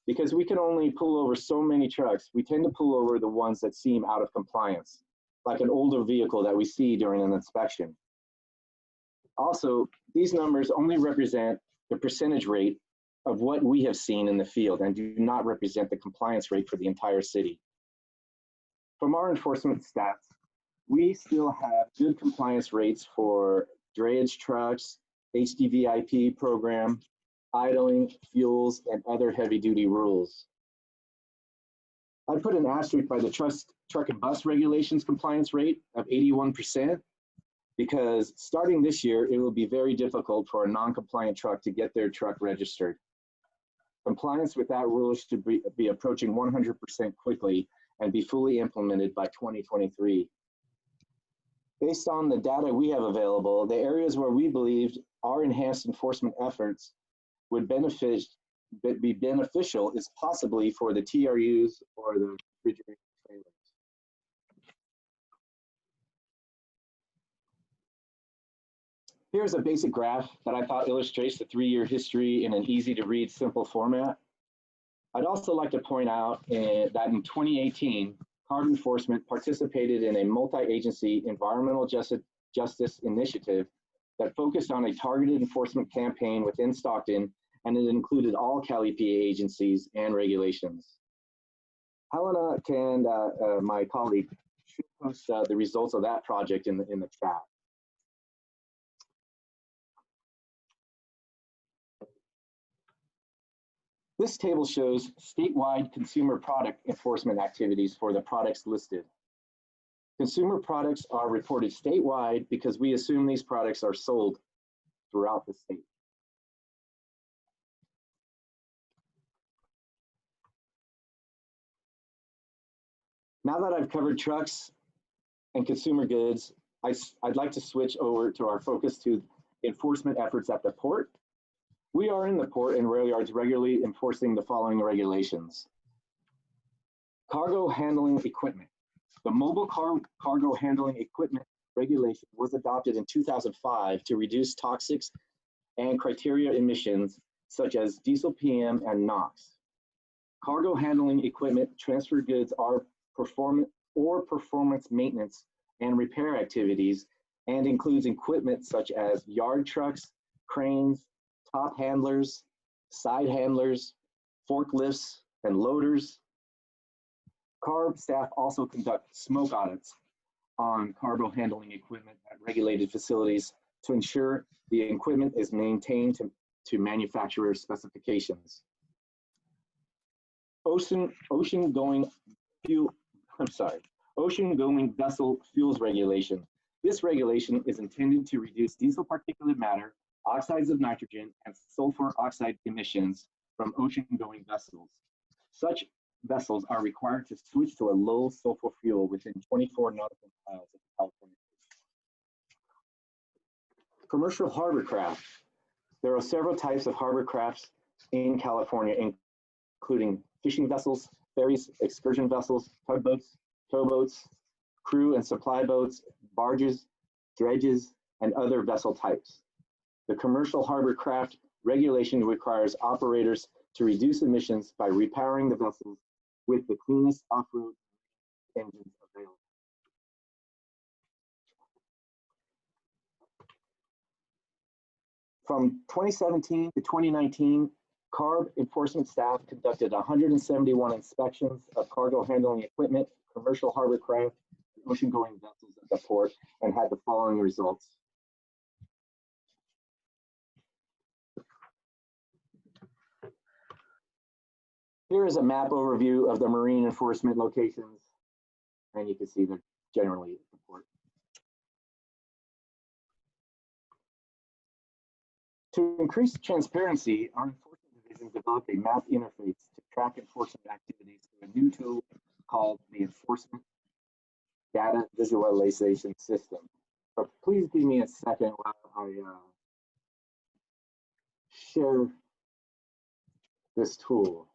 Speaker 15: Because we can only pull over so many trucks, we tend to pull over the ones that seem out of compliance, like an older vehicle that we see during an inspection. Also, these numbers only represent the percentage rate of what we have seen in the field and do not represent the compliance rate for the entire city. From our enforcement stats, we still have good compliance rates for drayage trucks, HDVIP program, idling, fuels, and other heavy-duty rules. I put an asterisk by the truck and bus regulations compliance rate of 81%, because starting this year, it will be very difficult for a non-compliant truck to get their truck registered. Compliance with that rule should be approaching 100% quickly and be fully implemented by 2023. Based on the data we have available, the areas where we believed our enhanced enforcement efforts would be beneficial is possibly for the TRUs or the refrigerated trailers. Here's a basic graph that I thought illustrates the 3-year history in an easy to read, simple format. I'd also like to point out that in 2018, CARB enforcement participated in a multi-agency environmental justice initiative that focused on a targeted enforcement campaign within Stockton, and it included all Cali PA agencies and regulations. Helena and my colleague should post the results of that project in the chat. This table shows statewide consumer product enforcement activities for the products listed. Consumer products are reported statewide because we assume these products are sold throughout the state. Now that I've covered trucks and consumer goods, I'd like to switch over to our focus to enforcement efforts at the port. We are in the port and rail yards regularly enforcing the following regulations. Cargo handling equipment. The mobile cargo handling equipment regulation was adopted in 2005 to reduce toxics and criteria emissions such as diesel PM and NOx. Cargo handling equipment transfer goods are performance maintenance and repair activities, and includes equipment such as yard trucks, cranes, top handlers, side handlers, forklifts, and loaders. CARB staff also conduct smoke audits on cargo handling equipment at regulated facilities to ensure the equipment is maintained to manufacturer specifications. Ocean-going vessel fuels regulation. This regulation is intended to reduce diesel particulate matter, oxides of nitrogen, and sulfur oxide emissions from ocean-going vessels. Such vessels are required to switch to a low sulfur fuel within 24 nautical miles of California. Commercial harbor craft. There are several types of harbor crafts in California, including fishing vessels, ferries, excursion vessels, tugboats, towboats, crew and supply boats, barges, dredges, and other vessel types. The commercial harbor craft regulation requires operators to reduce emissions by repowering the vessels with the cleanest off-road engines available. From 2017 to 2019, CARB enforcement staff conducted 171 inspections of cargo handling equipment, commercial harbor craft, and ocean-going vessels at the port, and had the following results. Here is a map overview of the marine enforcement locations, and you can see they're generally at the port. To increase transparency, our enforcement division developed a MACT interface to track enforcement activities through a new tool called the Enforcement Data Visualization System. So please give me a second while I share this tool.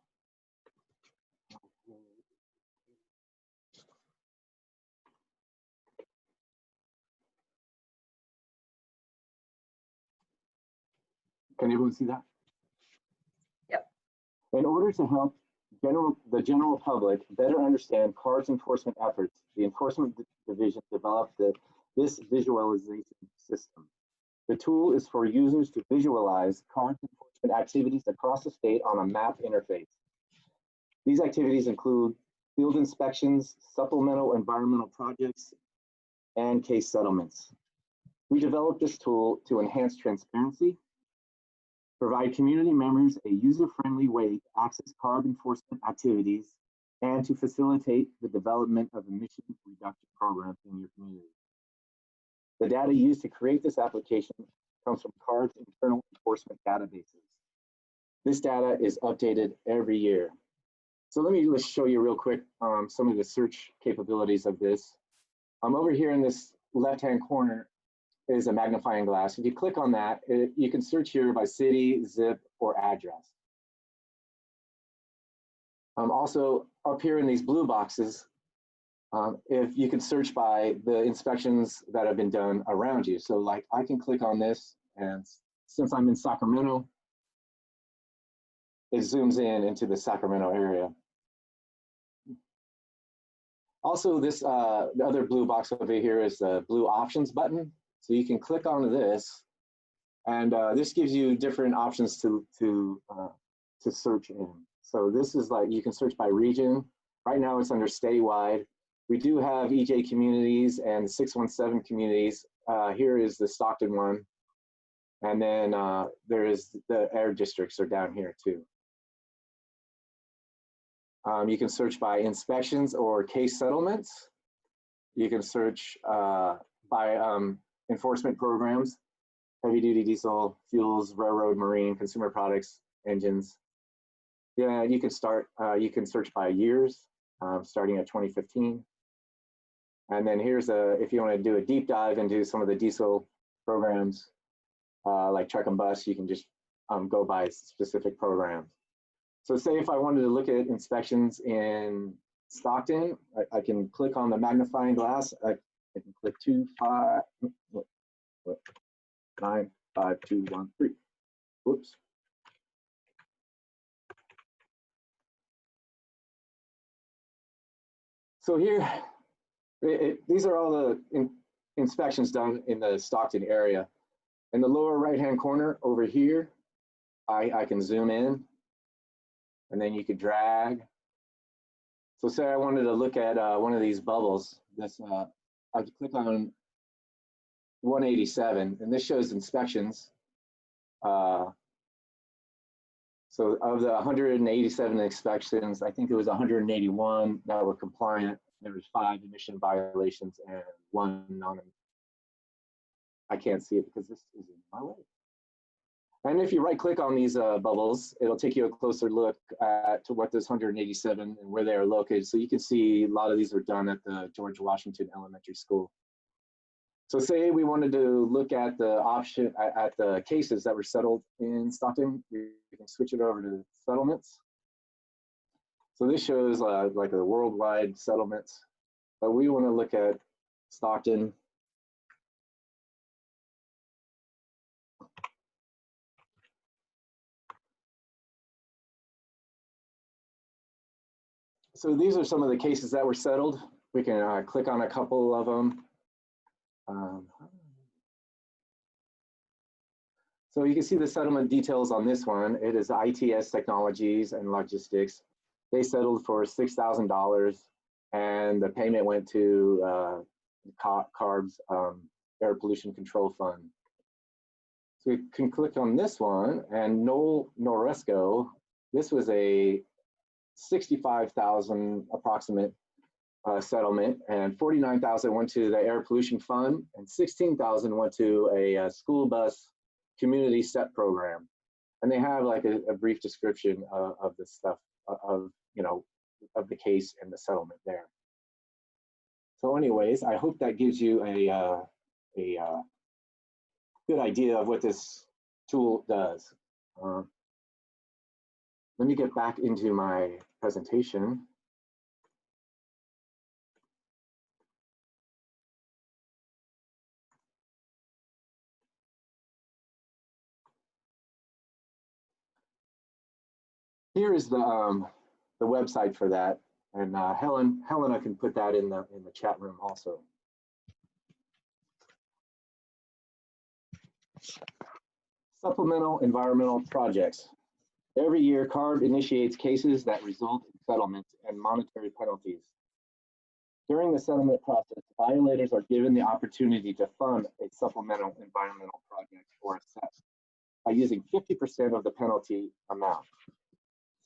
Speaker 15: Can everyone see that?
Speaker 2: Yep.
Speaker 15: In order to help the general public better understand CARB's enforcement efforts, the Enforcement Division developed this visualization system. The tool is for users to visualize CARB's enforcement activities across the state on a map interface. These activities include field inspections, supplemental environmental projects, and case settlements. We developed this tool to enhance transparency, provide community members a user-friendly way to access CARB enforcement activities, and to facilitate the development of emission reduction programs in your community. The data used to create this application comes from CARB's internal enforcement databases. This data is updated every year. So let me just show you real quick some of the search capabilities of this. Over here in this left-hand corner is a magnifying glass. If you click on that, you can search here by city, zip, or address. Also, up here in these blue boxes, if you can search by the inspections that have been done around you. So like I can click on this, and since I'm in Sacramento, it zooms in into the Sacramento area. Also, this the other blue box over here is the blue options button. So you can click on this, and this gives you different options to search in. So this is like, you can search by region. Right now it's under statewide. We do have EJ communities and 617 communities. Here is the Stockton one. And then there is the air districts are down here too. You can search by inspections or case settlements. You can search by enforcement programs, heavy duty diesel, fuels, railroad, marine, consumer products, engines. Yeah, you can search by years, starting at 2015. And then here's if you want to do a deep dive into some of the diesel programs, like truck and bus, you can just go by specific programs. So say if I wanted to look at inspections in Stockton, I can click on the magnifying glass. I can click 95213. Whoops. So here, these are all the inspections done in the Stockton area. In the lower right-hand corner over here, I can zoom in, and then you could drag. So say I wanted to look at one of these bubbles. This I could click on 187, and this shows inspections. So of the 187 inspections, I think it was 181 that were compliant. There was 5 emission violations and 1 non. I can't see it because this is in my way. And if you right click on these bubbles, it'll take you a closer look to what those 187 and where they are located. So you can see a lot of these are done at the George Washington Elementary School. So say we wanted to look at the option at the cases that were settled in Stockton, we can switch it over to settlements. So this shows like the worldwide settlements, but we want to look at Stockton. So these are some of the cases that were settled. We can click on a couple of them. So you can see the settlement details on this one. It is ITS Technologies and Logistics. They settled for $6,000, and the payment went to CARB's Air Pollution Control Fund. So we can click on this one, and Noel Noresco, this was a 65,000 approximate settlement, and 49,000 went to the Air Pollution Fund, and 16,000 went to a school bus community SEP program. And they have like a brief description of this stuff, of the case and the settlement there. So anyways, I hope that gives you a good idea of what this tool does. Let me get back into my presentation. Here is the website for that, and Helena can put that in the chat room also. Supplemental environmental projects. Every year, CARB initiates cases that result in settlements and monetary penalties. During the settlement process, violators are given the opportunity to fund a supplemental environmental project or a SEP by using 50% of the penalty amount.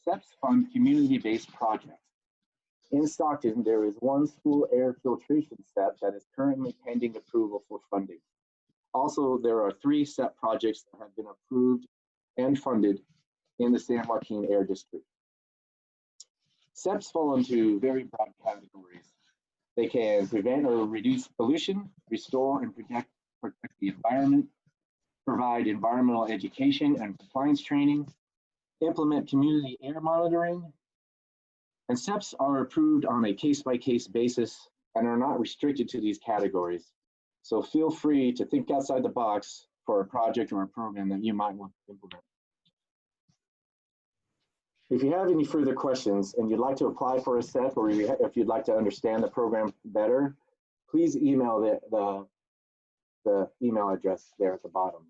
Speaker 15: SEPs fund community-based projects. In Stockton, there is one school air filtration SEP that is currently pending approval for funding. Also, there are 3 SEP projects that have been approved and funded in the San Joaquin Air District. SEPs fall into very broad categories. They can prevent or reduce pollution, restore and protect the environment, provide environmental education and compliance training, implement community air monitoring, and SEPs are approved on a case-by-case basis and are not restricted to these categories. So feel free to think outside the box for a project or a program that you might want to implement. If you have any further questions and you'd like to apply for a SEP, or if you'd like to understand the program better, please email the email address there at the bottom.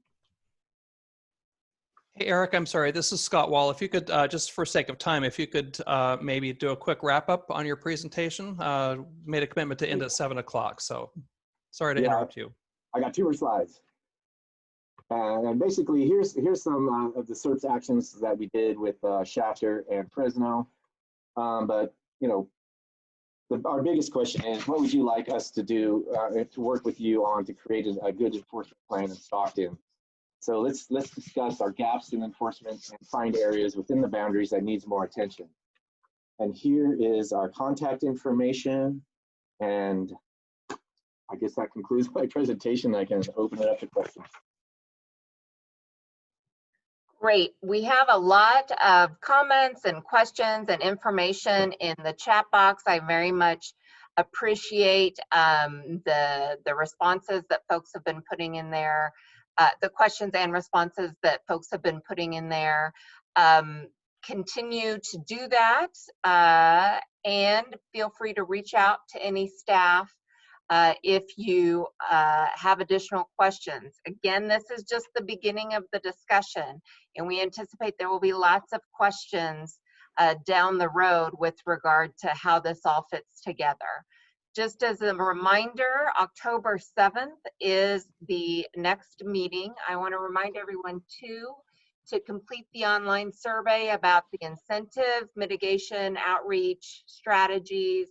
Speaker 10: Hey, Eric, I'm sorry, this is Scott Wall. If you could, just for sake of time, if you could maybe do a quick wrap up on your presentation. Made a commitment to end at 7 o'clock, so sorry to interrupt you.
Speaker 15: I got 2 more slides. And basically, here's some of the CERP's actions that we did with Shafter and Fresno. But our biggest question is, what would you like us to do to work with you on to create a good enforcement plan in Stockton? So let's discuss our gaps in enforcement and find areas within the boundaries that needs more attention. And here is our contact information. And I guess that concludes my presentation. I can open it up to questions.
Speaker 2: Great. We have a lot of comments and questions and information in the chat box. I very much appreciate the responses that folks have been putting in there, the questions and responses that folks have been putting in there. Continue to do that, and feel free to reach out to any staff if you have additional questions. Again, this is just the beginning of the discussion, and we anticipate there will be lots of questions down the road with regard to how this all fits together. Just as a reminder, October 7th is the next meeting. I want to remind everyone too to complete the online survey about the incentive, mitigation, outreach strategies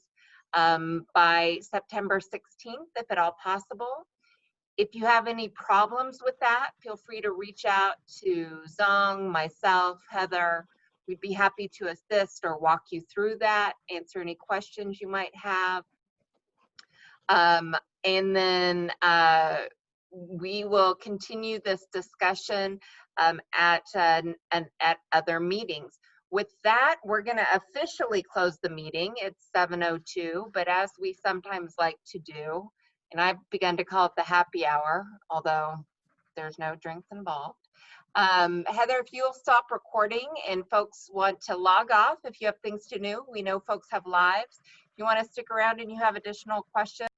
Speaker 2: by September 16th, if at all possible. If you have any problems with that, feel free to reach out to Zong, myself, Heather. We'd be happy to assist or walk you through that, answer any questions you might have. And then we will continue this discussion at other meetings. With that, we're going to officially close the meeting. It's 7:02, but as we sometimes like to do, and I've begun to call it the happy hour, although there's no drinks involved. Heather, if you'll stop recording and folks want to log off, if you have things to do, we know folks have lives. If you want to stick around and you have additional questions,